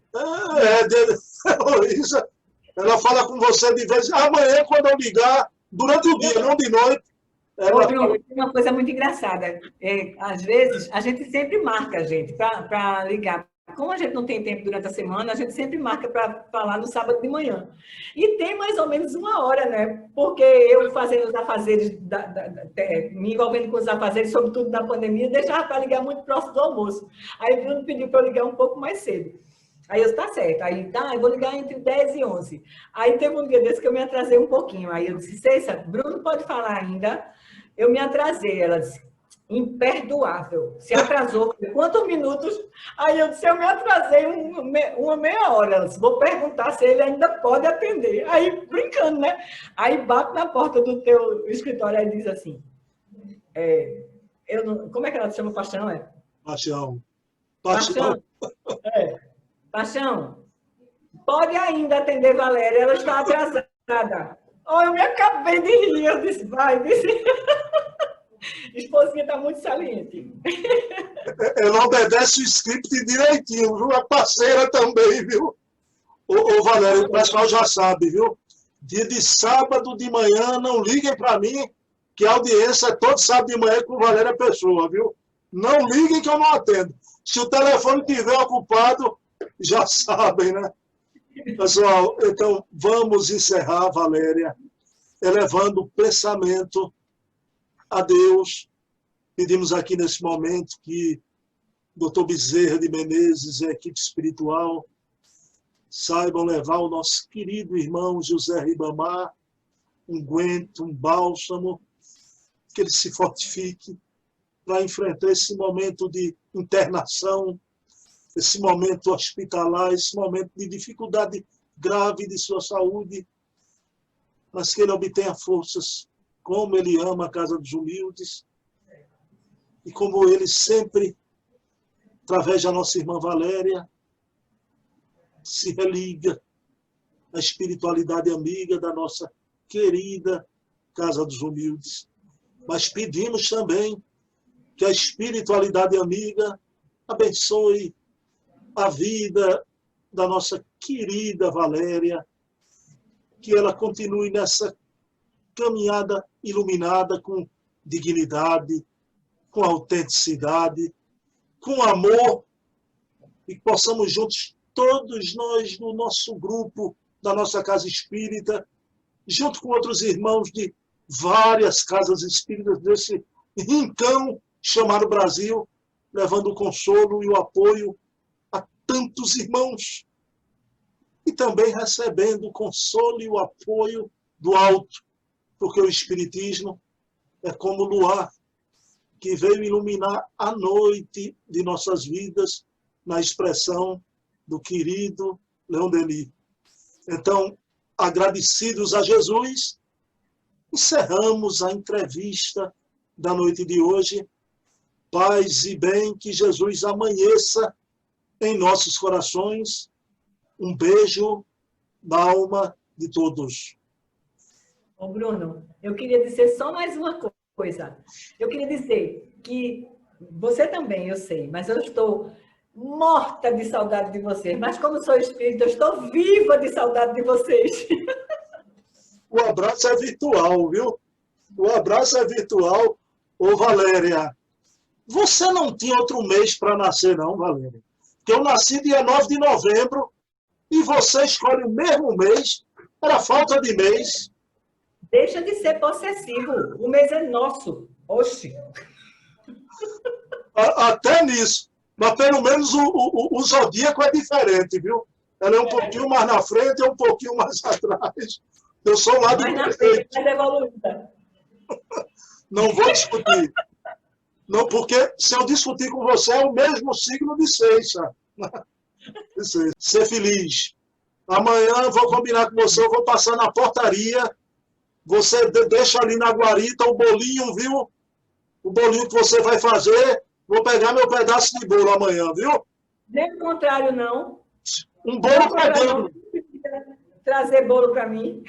Luísa, ela fala com você de vez. Amanhã, quando eu ligar, durante o dia, não de noite. Ela... Bruno, tem uma coisa muito engraçada. Às vezes, a gente sempre marca a gente para ligar. Como a gente não tem tempo durante a semana, a gente sempre marca para falar no sábado de manhã. E tem mais ou menos 1 hora, né? Porque eu fazendo os afazeres, me envolvendo com os afazeres, sobretudo na pandemia, deixava para ligar muito próximo do almoço. Aí o Bruno pediu para eu ligar um pouco mais cedo. Aí eu disse, tá certo. Aí, eu vou ligar entre 10 e 11. Aí teve um dia desse que eu me atrasei um pouquinho. Aí eu disse, Cessa, Bruno pode falar ainda? Eu me atrasei. Ela disse, imperdoável. Se atrasou, quantos minutos? Aí eu disse, eu me atrasei uma meia hora. Ela disse, vou perguntar se ele ainda pode atender. Aí, brincando, né? Aí bate na porta do teu escritório e diz assim, como é que ela te chama? Paixão, é? Paixão. Paixão, pode ainda atender Valéria, ela está atrasada. Oh, eu me acabei de rir, eu disse, vai, disse. Esposinha está muito saliente. Ela obedece o script direitinho, viu? É parceira também, viu? Ô Valéria, o pessoal já sabe, viu? Dia de sábado de manhã, não liguem para mim, que a audiência é todo sábado de manhã com Valéria Pessoa, viu? Não liguem que eu não atendo. Se o telefone estiver ocupado, já sabem, né? Pessoal, então vamos encerrar, Valéria, elevando o pensamento a Deus. Pedimos aqui nesse momento que o Dr. Bezerra de Menezes e a equipe espiritual saibam levar o nosso querido irmão José Ribamar um guento, um bálsamo, que ele se fortifique para enfrentar esse momento de internação, esse momento hospitalar, esse momento de dificuldade grave de sua saúde, mas que ele obtenha forças, como ele ama a Casa dos Humildes, e como ele sempre através da nossa irmã Valéria, se religa à espiritualidade amiga da nossa querida Casa dos Humildes. Mas pedimos também que a espiritualidade amiga abençoe a vida da nossa querida Valéria, que ela continue nessa caminhada iluminada com dignidade, com autenticidade, com amor, e que possamos juntos, todos nós no nosso grupo, da nossa casa espírita, junto com outros irmãos de várias casas espíritas desse rincão chamado Brasil, levando o consolo e o apoio a tantos irmãos, e também recebendo o consolo e o apoio do alto, porque o Espiritismo é como o luar que veio iluminar a noite de nossas vidas, na expressão do querido Leon Denis. Então, agradecidos a Jesus, encerramos a entrevista da noite de hoje. Paz e bem, que Jesus amanheça em nossos corações. Um beijo na alma de todos. Ô, Bruno, eu queria dizer só mais uma coisa. Eu queria dizer que você também, eu sei, mas eu estou morta de saudade de vocês. Mas como sou espírita, eu estou viva de saudade de vocês. O abraço é virtual, viu? O abraço é virtual. Ô, Valéria, você não tinha outro mês para nascer, não, Valéria? Porque eu nasci dia 9 de novembro e você escolhe o mesmo mês. Era falta de mês. Deixa de ser possessivo. O mês é nosso. Oxi. Até nisso. Mas pelo menos o zodíaco é diferente, viu? Ela é um pouquinho mais na frente e um pouquinho mais atrás. Eu sou lá do frente, mais evoluída. Não vou discutir. Não, porque se eu discutir com você, é o mesmo signo de Seixa. Ser feliz. Amanhã eu vou combinar com você, eu vou passar na portaria. Você deixa ali na guarita o bolinho, viu? O bolinho que você vai fazer. Vou pegar meu pedaço de bolo amanhã, viu? Nem o contrário, não. Um bolo pegando. Trazer bolo para mim.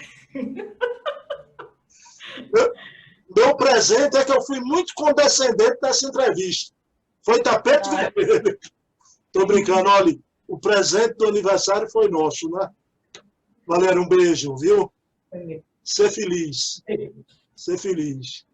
Meu presente é que eu fui muito condescendente nessa entrevista. Foi tapete vermelho. Estou brincando, olha, o presente do aniversário foi nosso, né? Valéria, um beijo, viu? Ser feliz. Ser feliz.